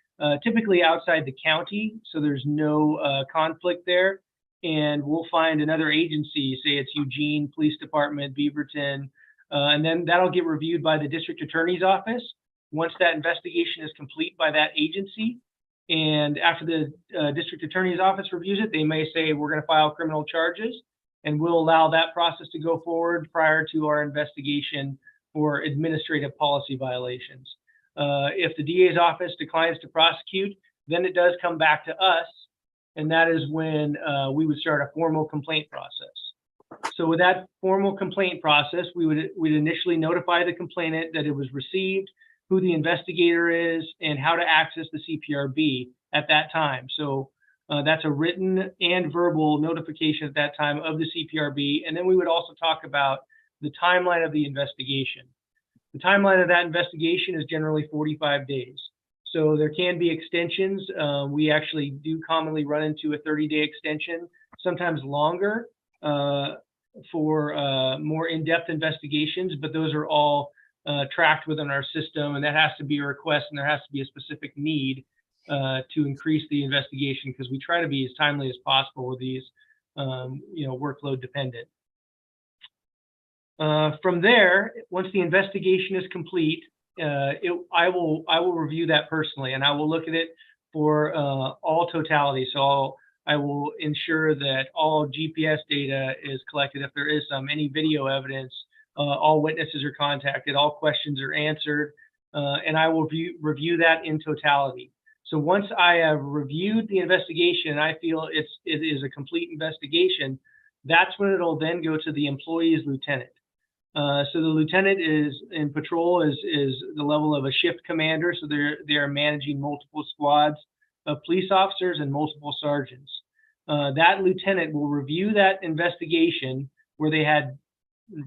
typically outside the county, so there's no conflict there. And we'll find another agency, say it's Eugene Police Department, Beaverton, and then that'll get reviewed by the district attorney's office once that investigation is complete by that agency. And after the district attorney's office reviews it, they may say, we're going to file criminal charges, and we'll allow that process to go forward prior to our investigation for administrative policy violations. If the DA's office declines to prosecute, then it does come back to us, and that is when we would start a formal complaint process. So with that formal complaint process, we'd initially notify the complainant that it was received, who the investigator is, and how to access the CPRB at that time. So that's a written and verbal notification at that time of the CPRB. And then we would also talk about the timeline of the investigation. The timeline of that investigation is generally 45 days. So there can be extensions. We actually do commonly run into a 30-day extension, sometimes longer for more in-depth investigations, but those are all tracked within our system, and that has to be a request, and there has to be a specific need to increase the investigation, because we try to be as timely as possible with these, workload dependent. From there, once the investigation is complete, I will review that personally, and I will look at it for all totality. So I will ensure that all GPS data is collected, if there is some, any video evidence, all witnesses are contacted, all questions are answered, and I will review that in totality. So once I have reviewed the investigation and I feel it is a complete investigation, that's when it'll then go to the employee's lieutenant. So the lieutenant is in patrol, is the level of a shift commander. So they are managing multiple squads of police officers and multiple sergeants. That lieutenant will review that investigation where they had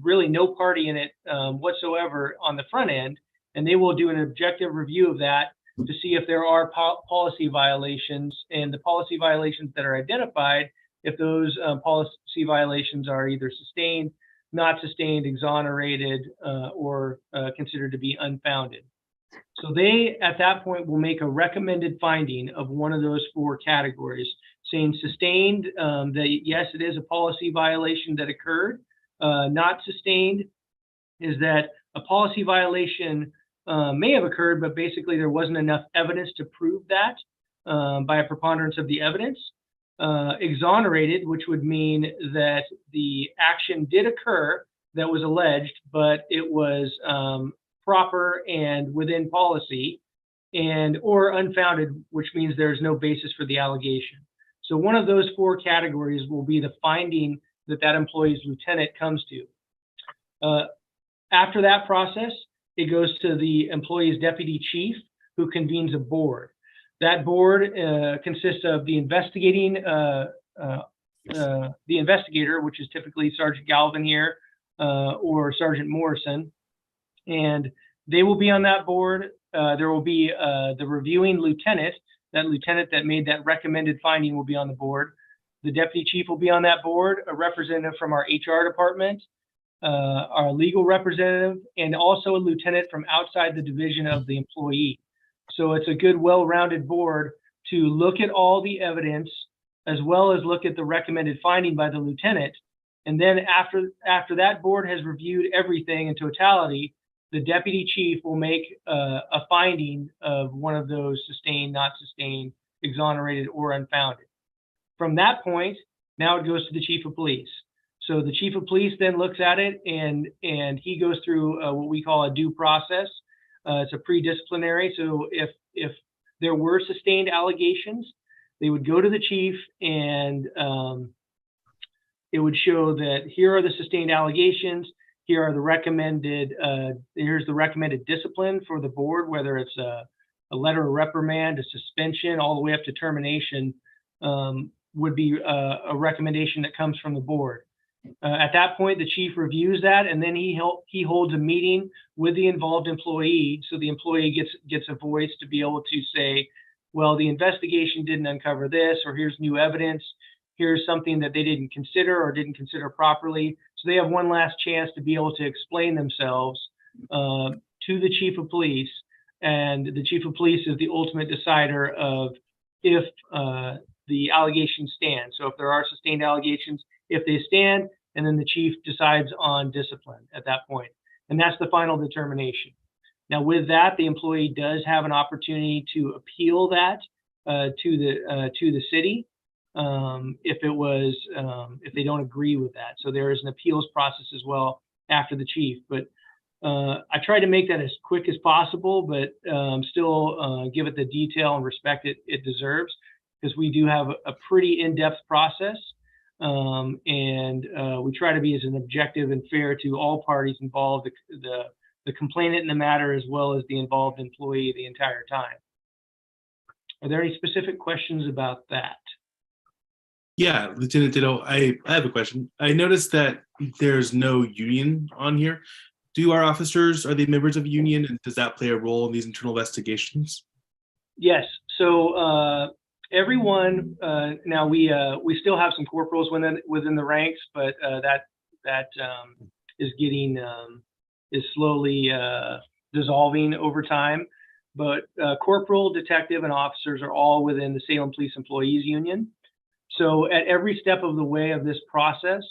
really no party in it whatsoever on the front end, and they will do an objective review of that to see if there are policy violations, and the policy violations that are identified, if those policy violations are either sustained, not sustained, exonerated, or considered to be unfounded. So they, at that point, will make a recommended finding of one of those four categories, saying sustained, that yes, it is a policy violation that occurred. Not sustained is that a policy violation may have occurred, but basically there wasn't enough evidence to prove that by a preponderance of the evidence. Exonerated, which would mean that the action did occur that was alleged, but it was proper and within policy, and or unfounded, which means there's no basis for the allegation. So one of those four categories will be the finding that that employee's lieutenant comes to. After that process, it goes to the employee's deputy chief, who convenes a board. That board consists of the investigator, which is typically Sergeant Galvin here, or Sergeant Morrison, and they will be on that board. There will be the reviewing lieutenant. That lieutenant that made that recommended finding will be on the board. The deputy chief will be on that board, a representative from our HR department, our legal representative, and also a lieutenant from outside the division of the employee. So it's a good, well-rounded board to look at all the evidence, as well as look at the recommended finding by the lieutenant. And then after that board has reviewed everything in totality, the deputy chief will make a finding of one of those sustained, not sustained, exonerated, or unfounded. From that point, now it goes to the chief of police. So the chief of police then looks at it and he goes through what we call a due process. It's a pre-disciplinary. So if there were sustained allegations, they would go to the chief and it would show that here are the sustained allegations. Here are the recommended, here's the recommended discipline for the board, whether it's a letter of reprimand, a suspension, all the way up to termination, would be a recommendation that comes from the board. At that point, the chief reviews that, and then he holds a meeting with the involved employee, so the employee gets a voice to be able to say, well, the investigation didn't uncover this, or here's new evidence, here's something that they didn't consider or didn't consider properly. So they have one last chance to be able to explain themselves to the chief of police, and the chief of police is the ultimate decider of if the allegations stand. So if there are sustained allegations, if they stand, and then the chief decides on discipline at that point. And that's the final determination. Now with that, the employee does have an opportunity to appeal that to the city if they don't agree with that. So there is an appeals process as well after the chief. But I try to make that as quick as possible, but still give it the detail and respect it deserves, because we do have a pretty in-depth process. We try to be as an objective and fair to all parties involved, the complainant in the matter, as well as the involved employee the entire time. Are there any specific questions about that? Yeah, Lieutenant Ditto, I have a question. I noticed that there's no union on here. Do our officers, are they members of a union, and does that play a role in these internal investigations? Yes. So everyone, now we still have some corporals within the ranks, but that is getting is slowly dissolving over time. But corporal, detective, and officers are all within the Salem Police Employees Union. So at every step of the way of this process,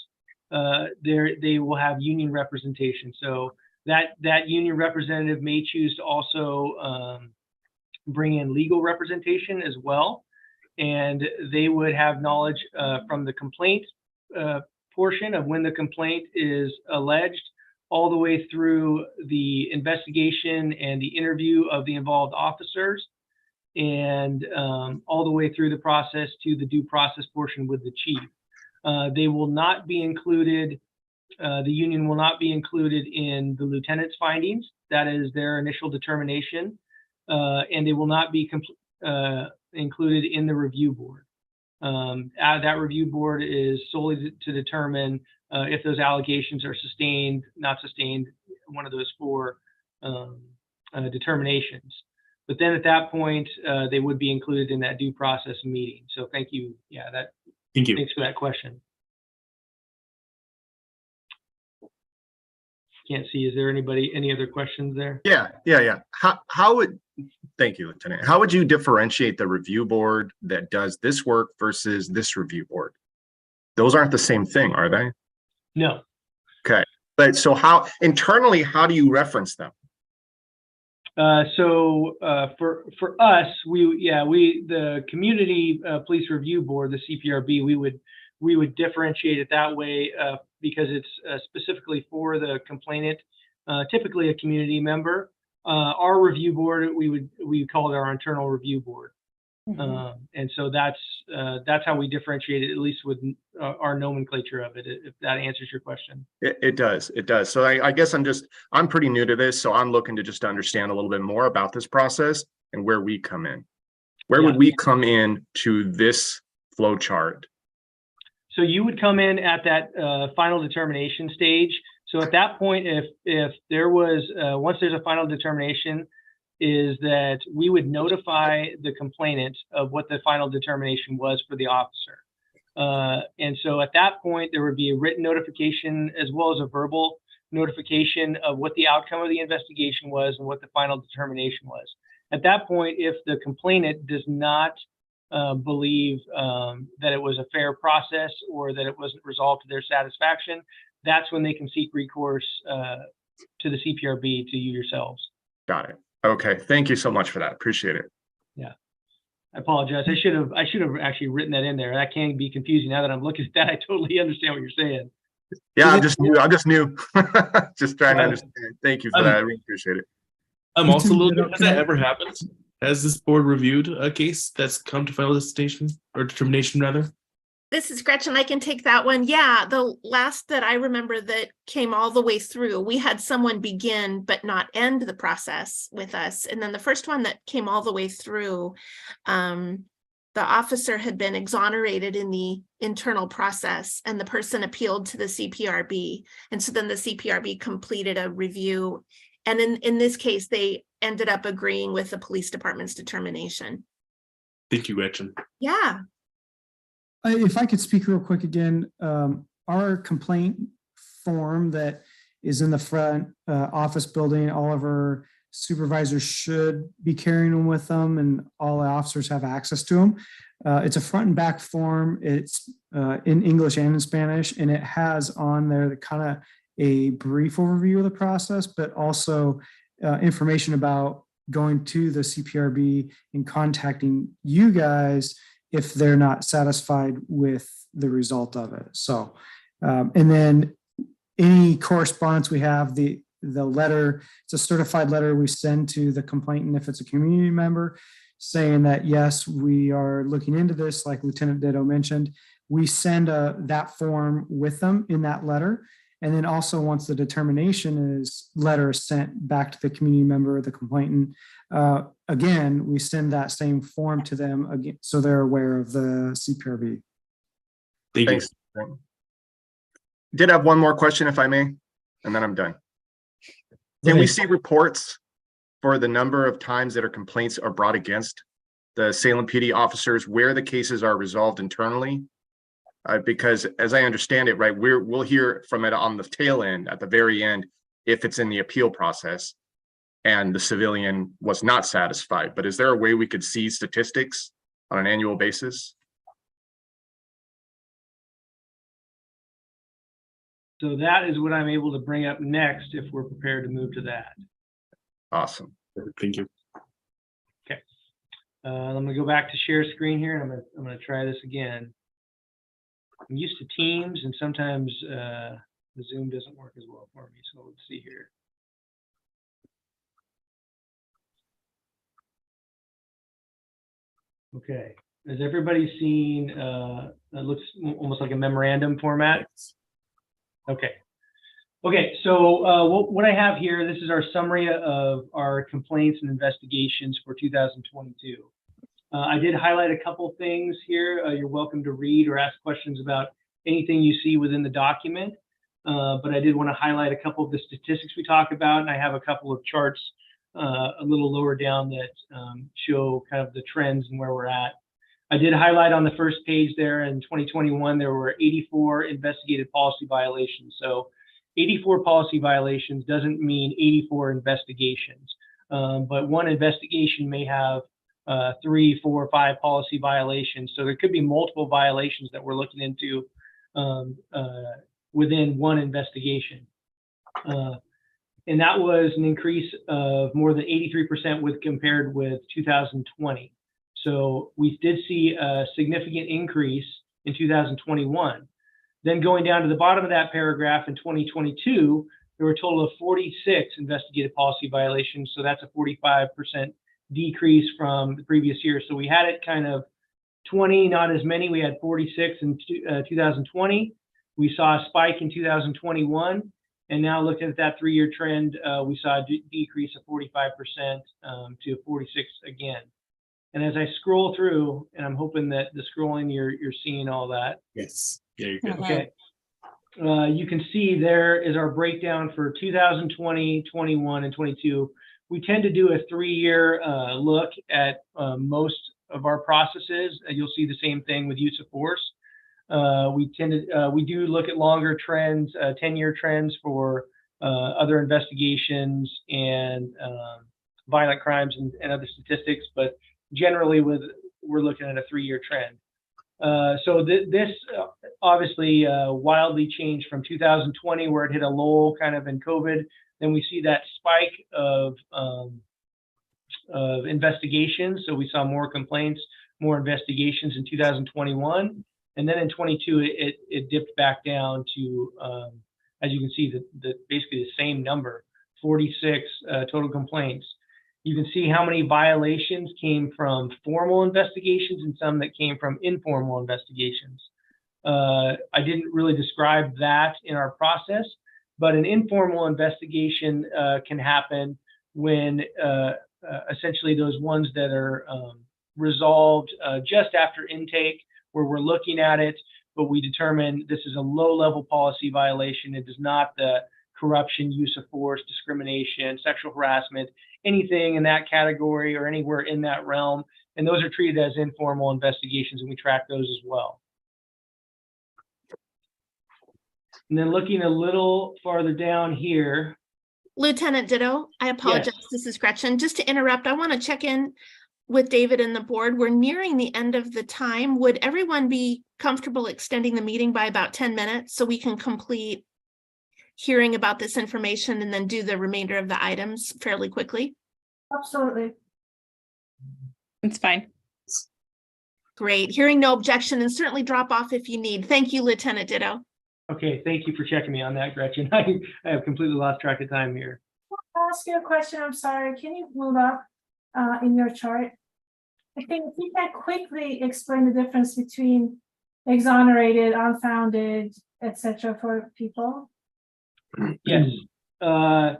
they will have union representation. So that union representative may choose to also bring in legal representation as well. And they would have knowledge from the complaint portion of when the complaint is alleged, all the way through the investigation and the interview of the involved officers, and all the way through the process to the due process portion with the chief. They will not be included, the union will not be included in the lieutenant's findings. That is their initial determination. And they will not be included in the review board. That review board is solely to determine if those allegations are sustained, not sustained, one of those four determinations. But then at that point, they would be included in that due process meeting. So thank you. Yeah, thank you. Thanks for that question. Can't see. Is there any other questions there? Yeah. How would, thank you, Lieutenant. How would you differentiate the review board that does this work versus this review board? Those aren't the same thing, are they? No. Okay. But so how internally, how do you reference them? For us, the community police review board, the CPRB, we would differentiate it that way because it's specifically for the complainant, typically a community member. Our review board, we call it our internal review board. Mm-hmm. And so that's how we differentiate it, at least with our nomenclature of it, if that answers your question. It does. So I guess I'm pretty new to this, so I'm looking to just understand a little bit more about this process and where we come in. Where would we come in to this flow chart? So you would come in at that final determination stage. So at that point, if there was, once there's a final determination, is that we would notify the complainant of what the final determination was for the officer. And so at that point, there would be a written notification as well as a verbal notification of what the outcome of the investigation was and what the final determination was. At that point, if the complainant does not believe that it was a fair process or that it wasn't resolved to their satisfaction, that's when they can seek recourse to the CPRB to you yourselves. Got it. Okay. Thank you so much for that. Appreciate it. Yeah. I apologize. I should have actually written that in there. That can be confusing. Now that I'm looking at that, I totally understand what you're saying. Yeah, I'm just new. Just trying to understand. Thank you for that. I really appreciate it. I'm also a little bit, has that ever happened? Has this board reviewed a case that's come to final destination or determination rather? This is Gretchen. I can take that one. Yeah, the last that I remember that came all the way through, we had someone begin but not end the process with us. And then the first one that came all the way through, the officer had been exonerated in the internal process and the person appealed to the CPRB. And so then the CPRB completed a review. And in this case, they ended up agreeing with the police department's determination. Thank you, Gretchen. Yeah. If I could speak real quick again, our complaint form that is in the front office building, all of our supervisors should be carrying them with them and all the officers have access to them. It's a front and back form. It's in English and in Spanish, and it has on there the kind of a brief overview of the process, but also information about going to the CPRB and contacting you guys if they're not satisfied with the result of it. So, and then any correspondence we have, the letter, it's a certified letter we send to the complainant if it's a community member saying that, yes, we are looking into this, like Lieutenant Ditto mentioned. We send that form with them in that letter. And then also once the determination letter is sent back to the community member, the complainant, again, we send that same form to them again, so they're aware of the CPRB. Thanks. Did have one more question, if I may, and then I'm done. Can we see reports for the number of times that our complaints are brought against the Salem PD officers where the cases are resolved internally? Because as I understand it, right, we'll hear from it on the tail end, at the very end, if it's in the appeal process and the civilian was not satisfied. But is there a way we could see statistics on an annual basis? So that is what I'm able to bring up next if we're prepared to move to that. Awesome. Thank you. Okay. I'm going to go back to share screen here, and I'm going to try this again. I'm used to Teams, and sometimes the Zoom doesn't work as well for me. So let's see here. Okay. Has everybody seen, it looks almost like a memorandum format? Okay. Okay, so what I have here, this is our summary of our complaints and investigations for 2022. I did highlight a couple things here. You're welcome to read or ask questions about anything you see within the document. But I did want to highlight a couple of the statistics we talk about, and I have a couple of charts a little lower down that show kind of the trends and where we're at. I did highlight on the first page there in 2021, there were 84 investigated policy violations. So 84 policy violations doesn't mean 84 investigations, but one investigation may have 3, 4, 5 policy violations. So there could be multiple violations that we're looking into within one investigation. And that was an increase of more than 83% compared with 2020. So we did see a significant increase in 2021. Then going down to the bottom of that paragraph in 2022, there were a total of 46 investigated policy violations. So that's a 45% decrease from the previous year. So we had it kind of 20, not as many. We had 46 in 2020. We saw a spike in 2021. And now looking at that 3-year trend, we saw a decrease of 45% to 46 again. And as I scroll through, and I'm hoping that the scrolling, you're seeing all that. Yes. Yeah, you're good. Okay. You can see there is our breakdown for 2020, 21, and 22. We tend to do a 3-year look at most of our processes. You'll see the same thing with use of force. We do look at longer trends, 10-year trends for other investigations and violent crimes and other statistics, but generally we're looking at a 3-year trend. So this obviously wildly changed from 2020, where it hit a lull kind of in COVID. then we see that spike of investigations. So we saw more complaints, more investigations in 2021. And then in 22, it dipped back down to, as you can see, basically the same number, 46 total complaints. You can see how many violations came from formal investigations and some that came from informal investigations. I didn't really describe that in our process, but an informal investigation can happen when essentially those ones that are resolved just after intake, where we're looking at it, but we determine this is a low-level policy violation. It is not the corruption, use of force, discrimination, sexual harassment, anything in that category or anywhere in that realm. And those are treated as informal investigations, and we track those as well. And then looking a little farther down here. Lieutenant Ditto, I apologize. Yes. This is Gretchen. Just to interrupt, I want to check in with David and the board. We're nearing the end of the time. Would everyone be comfortable extending the meeting by about 10 minutes so we can complete hearing about this information and then do the remainder of the items fairly quickly? Absolutely. It's fine. Great. Hearing no objection, and certainly drop off if you need. Thank you, Lieutenant Ditto. Okay, thank you for checking me on that, Gretchen. I have completely lost track of time here. I'll ask you a question. I'm sorry. Can you move up in your chart? I think if you can quickly explain the difference between exonerated, unfounded, etc. for people. Yes. So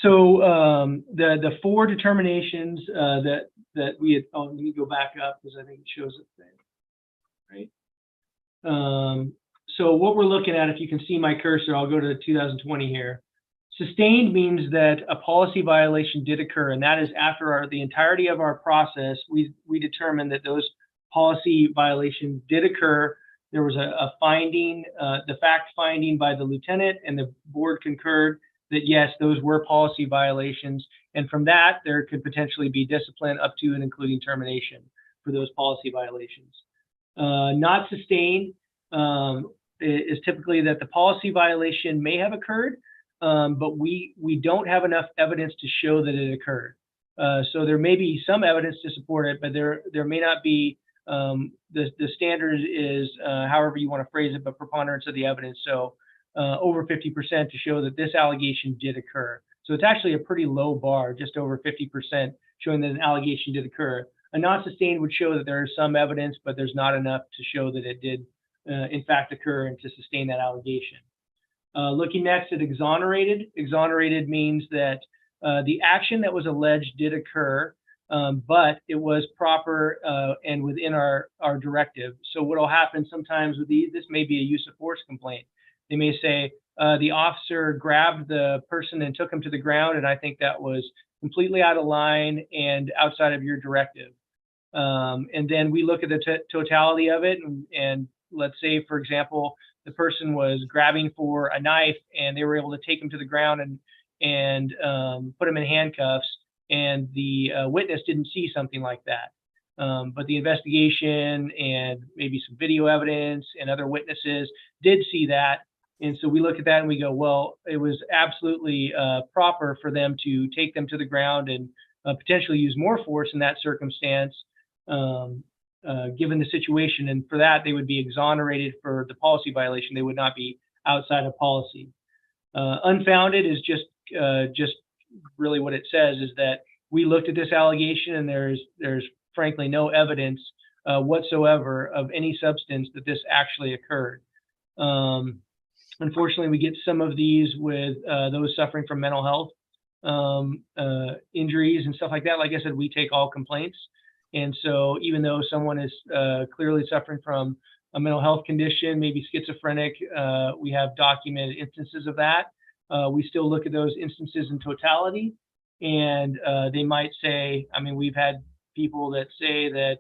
the four determinations that we had. Oh, let me go back up because I think it shows it there. Right. So what we're looking at, if you can see my cursor, I'll go to 2020 here. Sustained means that a policy violation did occur, and that is after the entirety of our process, we determined that those policy violations did occur. There was a finding, the fact finding by the lieutenant, and the board concurred that yes, those were policy violations. And from that, there could potentially be discipline up to and including termination for those policy violations. Not sustained is typically that the policy violation may have occurred, but we don't have enough evidence to show that it occurred. So there may be some evidence to support it, but there may not be. The standard is however you want to phrase it, but preponderance of the evidence. So over 50% to show that this allegation did occur. So it's actually a pretty low bar, just over 50% showing that an allegation did occur. A non-sustained would show that there is some evidence, but there's not enough to show that it did in fact occur and to sustain that allegation. Looking next at exonerated. Exonerated means that the action that was alleged did occur, but it was proper and within our directive. So what will happen sometimes with this may be a use of force complaint. They may say the officer grabbed the person and took him to the ground, and I think that was completely out of line and outside of your directive. And then we look at the totality of it, and let's say, for example, the person was grabbing for a knife and they were able to take him to the ground and put him in handcuffs, and the witness didn't see something like that. But the investigation and maybe some video evidence and other witnesses did see that. And so we look at that and we go, well, it was absolutely proper for them to take them to the ground and potentially use more force in that circumstance, given the situation. And for that, they would be exonerated for the policy violation. They would not be outside of policy. Unfounded is just really what it says is that we looked at this allegation and there's frankly no evidence whatsoever of any substance that this actually occurred. Unfortunately, we get some of these with those suffering from mental health injuries and stuff like that. Like I said, we take all complaints. And so even though someone is clearly suffering from a mental health condition, maybe schizophrenic, we have documented instances of that. We still look at those instances in totality. And they might say, I mean, we've had people that say that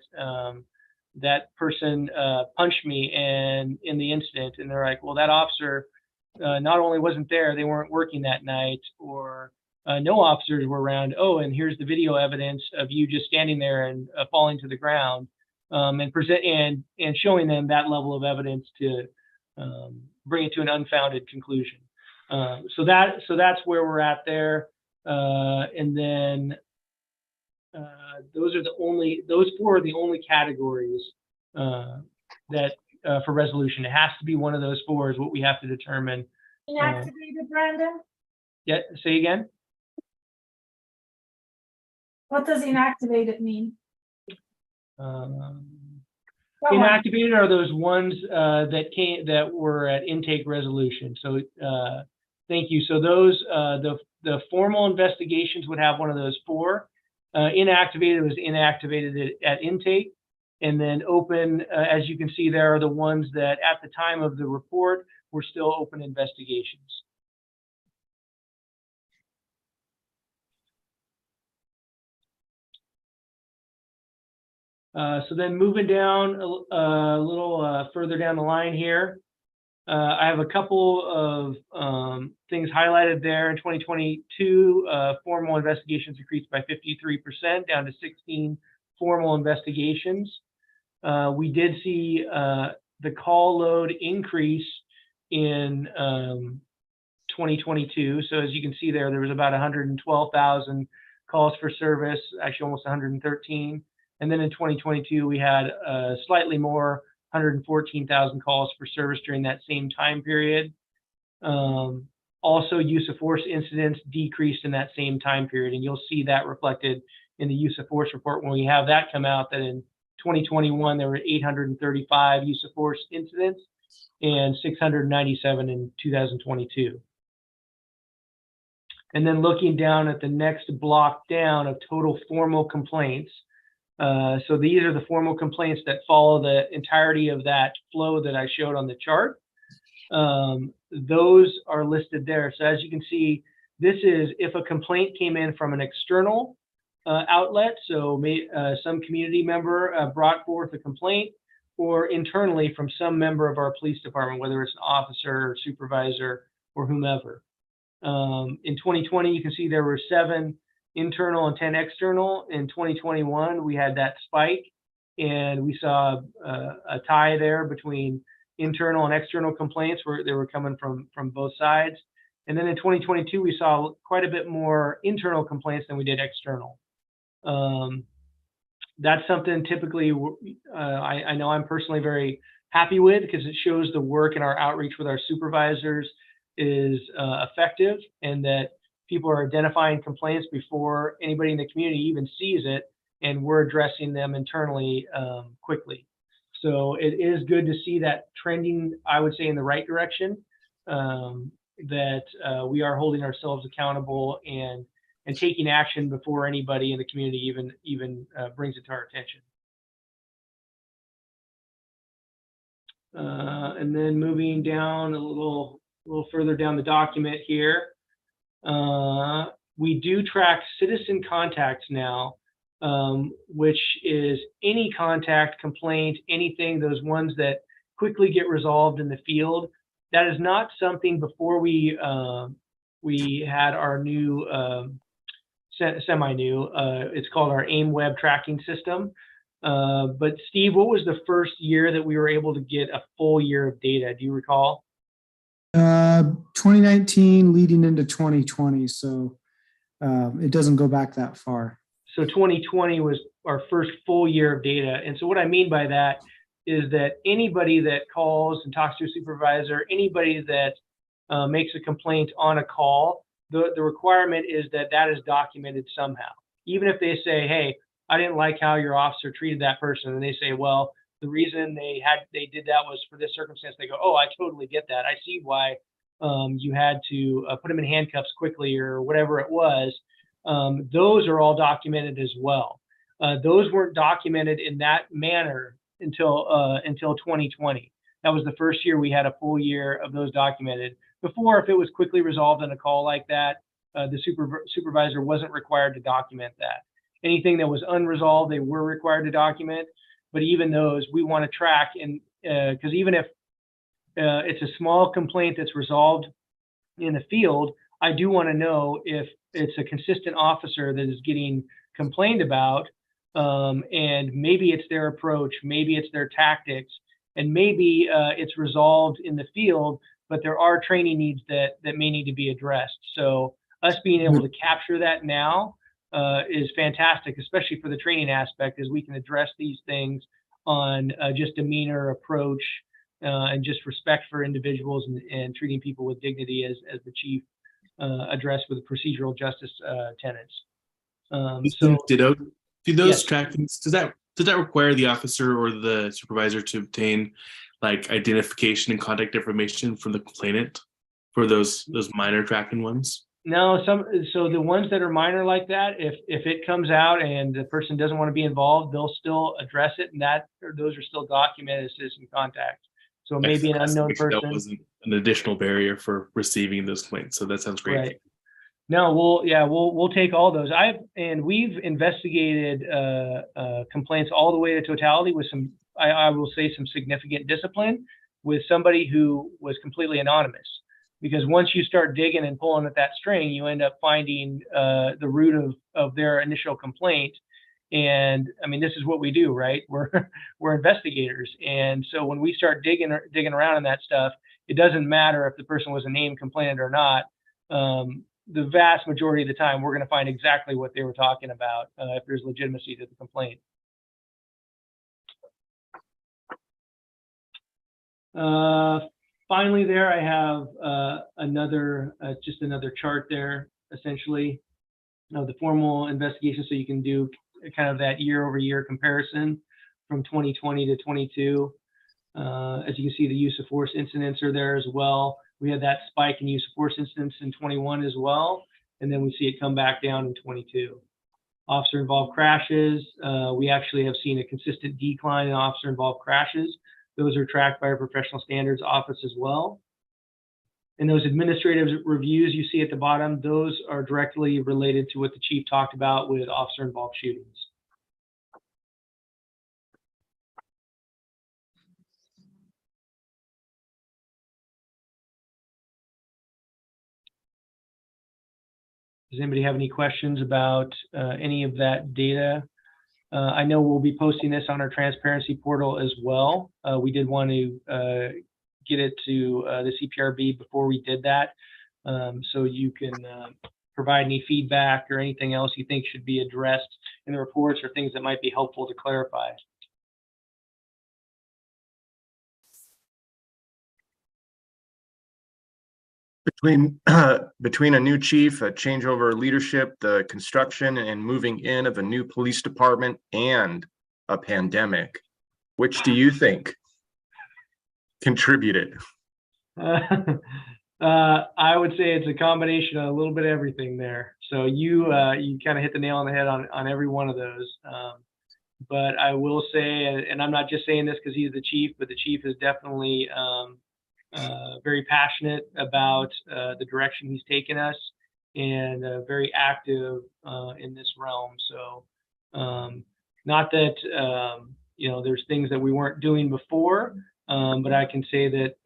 that person punched me in the incident, and they're like, well, that officer not only wasn't there, they weren't working that night, or no officers were around. Oh, and here's the video evidence of you just standing there and falling to the ground, and showing them that level of evidence to bring it to an unfounded conclusion. So that's where we're at there. And then those four are the only categories that for resolution. It has to be one of those four is what we have to determine. Inactivated, Brandon? Yeah, say again. What does inactivated mean? Inactivated are those ones that were at intake resolution. So thank you. So those the formal investigations would have one of those four. Inactivated was inactivated at intake, and then open, as you can see, there are the ones that at the time of the report were still open investigations. So then moving down a little further down the line here, I have a couple of things highlighted there. In 2022, formal investigations increased by 53%, down to 16 formal investigations. We did see the call load increase in 2022. So as you can see there was about 112,000 calls for service, actually almost 113. And then in 2022, we had slightly more, 114,000 calls for service during that same time period. Also, use of force incidents decreased in that same time period. And you'll see that reflected in the use of force report when we have that come out, that in 2021, there were 835 use of force incidents and 697 in 2022. And then looking down at the next block down of total formal complaints. So these are the formal complaints that follow the entirety of that flow that I showed on the chart. Those are listed there. So as you can see, this is if a complaint came in from an external outlet, so some community member brought forth a complaint, or internally from some member of our police department, whether it's an officer or supervisor or whomever. In 2020, you can see there were 7 internal and 10 external. In 2021, we had that spike, and we saw a tie there between internal and external complaints where they were coming from both sides. And then in 2022, we saw quite a bit more internal complaints than we did external. That's something typically I know I'm personally very happy with, because it shows the work in our outreach with our supervisors is effective, and that people are identifying complaints before anybody in the community even sees it, and we're addressing them internally quickly. So it is good to see that trending, I would say, in the right direction, that we are holding ourselves accountable and taking action before anybody in the community even brings it to our attention. And then moving down a little further down the document here, we do track citizen contacts now, which is any contact, complaint, anything, those ones that quickly get resolved in the field. That is not something before we had our new semi-new, it's called our AIM web tracking system. But Steve, what was the first year that we were able to get a full year of data? Do you recall? 2019 leading into 2020. So it doesn't go back that far. So 2020 was our first full year of data. And so what I mean by that is that anybody that calls and talks to a supervisor, anybody that makes a complaint on a call, the requirement is that is documented somehow. Even if they say, hey, I didn't like how your officer treated that person, and they say, well, the reason they did that was for this circumstance, they go, oh, I totally get that. I see why you had to put them in handcuffs quickly or whatever it was. Those are all documented as well. Those weren't documented in that manner until 2020. That was the first year we had a full year of those documented. Before, if it was quickly resolved on a call like that, the supervisor wasn't required to document that. Anything that was unresolved, they were required to document. But even those, we want to track, and because even if it's a small complaint that's resolved in the field, I do want to know if it's a consistent officer that is getting complained about, and maybe it's their approach, maybe it's their tactics, and maybe it's resolved in the field, but there are training needs that may need to be addressed. So us being able to capture that now is fantastic, especially for the training aspect, as we can address these things on just demeanor, approach, and just respect for individuals and treating people with dignity, as the chief addressed with procedural justice tenets. So ditto. Do those yes. trackings, does that require the officer or the supervisor to obtain like identification and contact information from the complainant for those minor tracking ones? No, so the ones that are minor like that, if it comes out and the person doesn't want to be involved, they'll still address it, and those are still documented as citizen contact. So maybe an unknown person. That wasn't an additional barrier for receiving those complaints. So that sounds great. Right. No, we'll take all those. We've investigated complaints all the way to totality with some, I will say, some significant discipline with somebody who was completely anonymous. Because once you start digging and pulling at that string, you end up finding the root of their initial complaint. And I mean, this is what we do, right? We're investigators, and so when we start digging around in that stuff, it doesn't matter if the person was a named complainant or not. The vast majority of the time, we're going to find exactly what they were talking about if there's legitimacy to the complaint. Finally, there I have just another chart there, essentially, of the formal investigation, so you can do kind of that year-over-year comparison from 2020 to 22. As you can see, the use of force incidents are there as well. We had that spike in use of force incidents in 21 as well, and then we see it come back down in 22. Officer-involved crashes, we actually have seen a consistent decline in officer-involved crashes. Those are tracked by our professional standards office as well. And those administrative reviews you see at the bottom, those are directly related to what the chief talked about with officer-involved shootings. Does anybody have any questions about any of that data? I know we'll be posting this on our transparency portal as well. We did want to get it to the CPRB before we did that. So you can provide any feedback or anything else you think should be addressed in the reports, or things that might be helpful to clarify. Between a new chief, a changeover of leadership, the construction and moving in of a new police department, and a pandemic, which do you think contributed? I would say it's a combination of a little bit of everything there. So you kind of hit the nail on the head on every one of those. But I will say, and I'm not just saying this because he's the chief, but the chief is definitely very passionate about the direction he's taken us, and very active in this realm. So not that there's things that we weren't doing before, but I can say that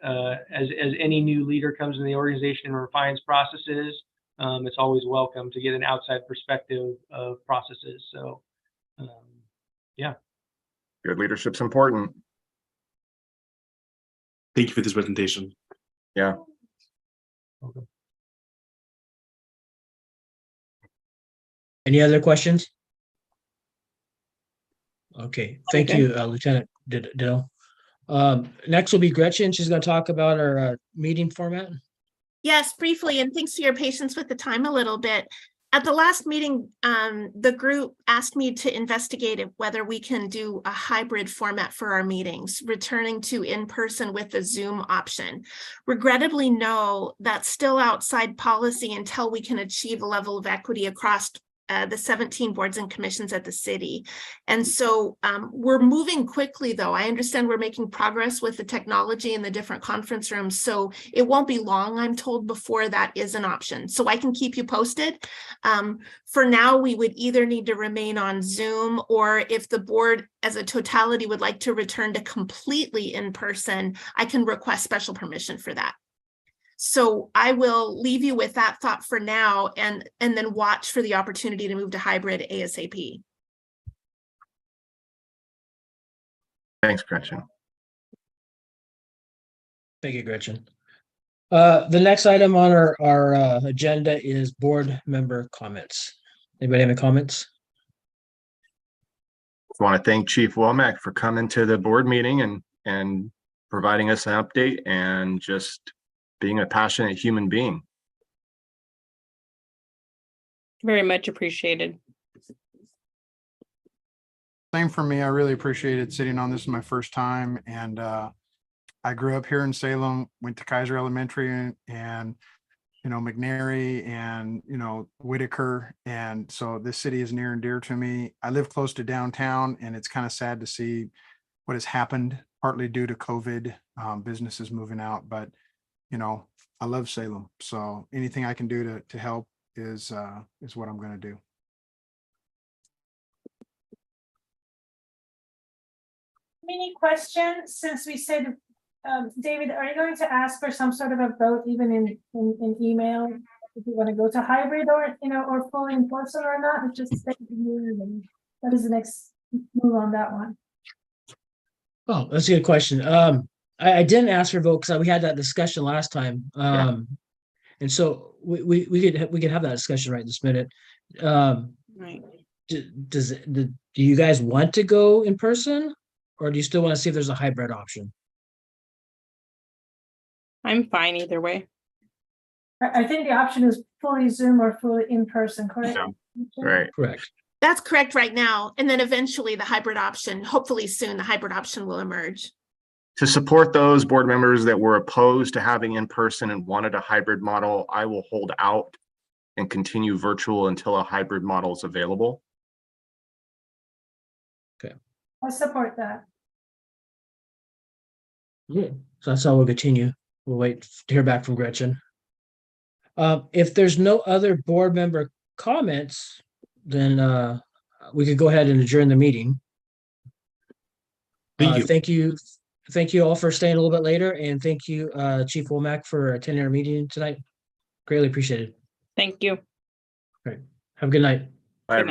as any new leader comes in the organization and refines processes, it's always welcome to get an outside perspective of processes. So yeah. Good leadership's important. Thank you for this presentation. Yeah. Okay. Any other questions? Okay, thank you, Lieutenant Dill. Next will be Gretchen. She's going to talk about our meeting format. Yes, briefly, and thanks for your patience with the time a little bit. At the last meeting, the group asked me to investigate whether we can do a hybrid format for our meetings, returning to in-person with the Zoom option. Regrettably, no, that's still outside policy until we can achieve a level of equity across the 17 boards and commissions at the city. And so we're moving quickly, though. I understand we're making progress with the technology in the different conference rooms, so it won't be long, I'm told, before that is an option. So I can keep you posted. For now, we would either need to remain on Zoom, or if the board as a totality would like to return to completely in person, I can request special permission for that. So I will leave you with that thought for now, and then watch for the opportunity to move to hybrid ASAP. Thanks, Gretchen. Thank you, Gretchen. The next item on our agenda is board member comments. Anybody have any comments? I want to thank Chief Womack for coming to the board meeting and providing us an update and just being a passionate human being. Very much appreciated. Same for me. I really appreciated sitting on this my first time. And I grew up here in Salem, went to Kaiser Elementary and McNary and, Whitaker. And so this city is near and dear to me. I live close to downtown, and it's kind of sad to see what has happened, partly due to COVID, businesses moving out. But, I love Salem. So anything I can do to help is what I'm going to do. Mini question, since we said, David, are you going to ask for some sort of a vote even in email? If you want to go to hybrid or, or fully in person or not? It's just that is the next move on that one. Oh, that's a good question. I didn't ask for a vote because we had that discussion last time. And so we could have that discussion right this minute. Right. Do you guys want to go in person, or do you still want to see if there's a hybrid option? I'm fine either way. I think the option is fully Zoom or fully in person, correct? Yeah. Right. Correct. That's correct right now. And then eventually the hybrid option, hopefully soon, the hybrid option will emerge. To support those board members that were opposed to having in person and wanted a hybrid model, I will hold out and continue virtual until a hybrid model is available. Okay. I support that. Yeah. So that's how we'll continue. We'll wait to hear back from Gretchen. If there's no other board member comments, then we could go ahead and adjourn the meeting. Thank you. Thank you all for staying a little bit later, and thank you, Chief Womack, for attending our meeting tonight. Greatly appreciated. Thank you. Great. Have a good night.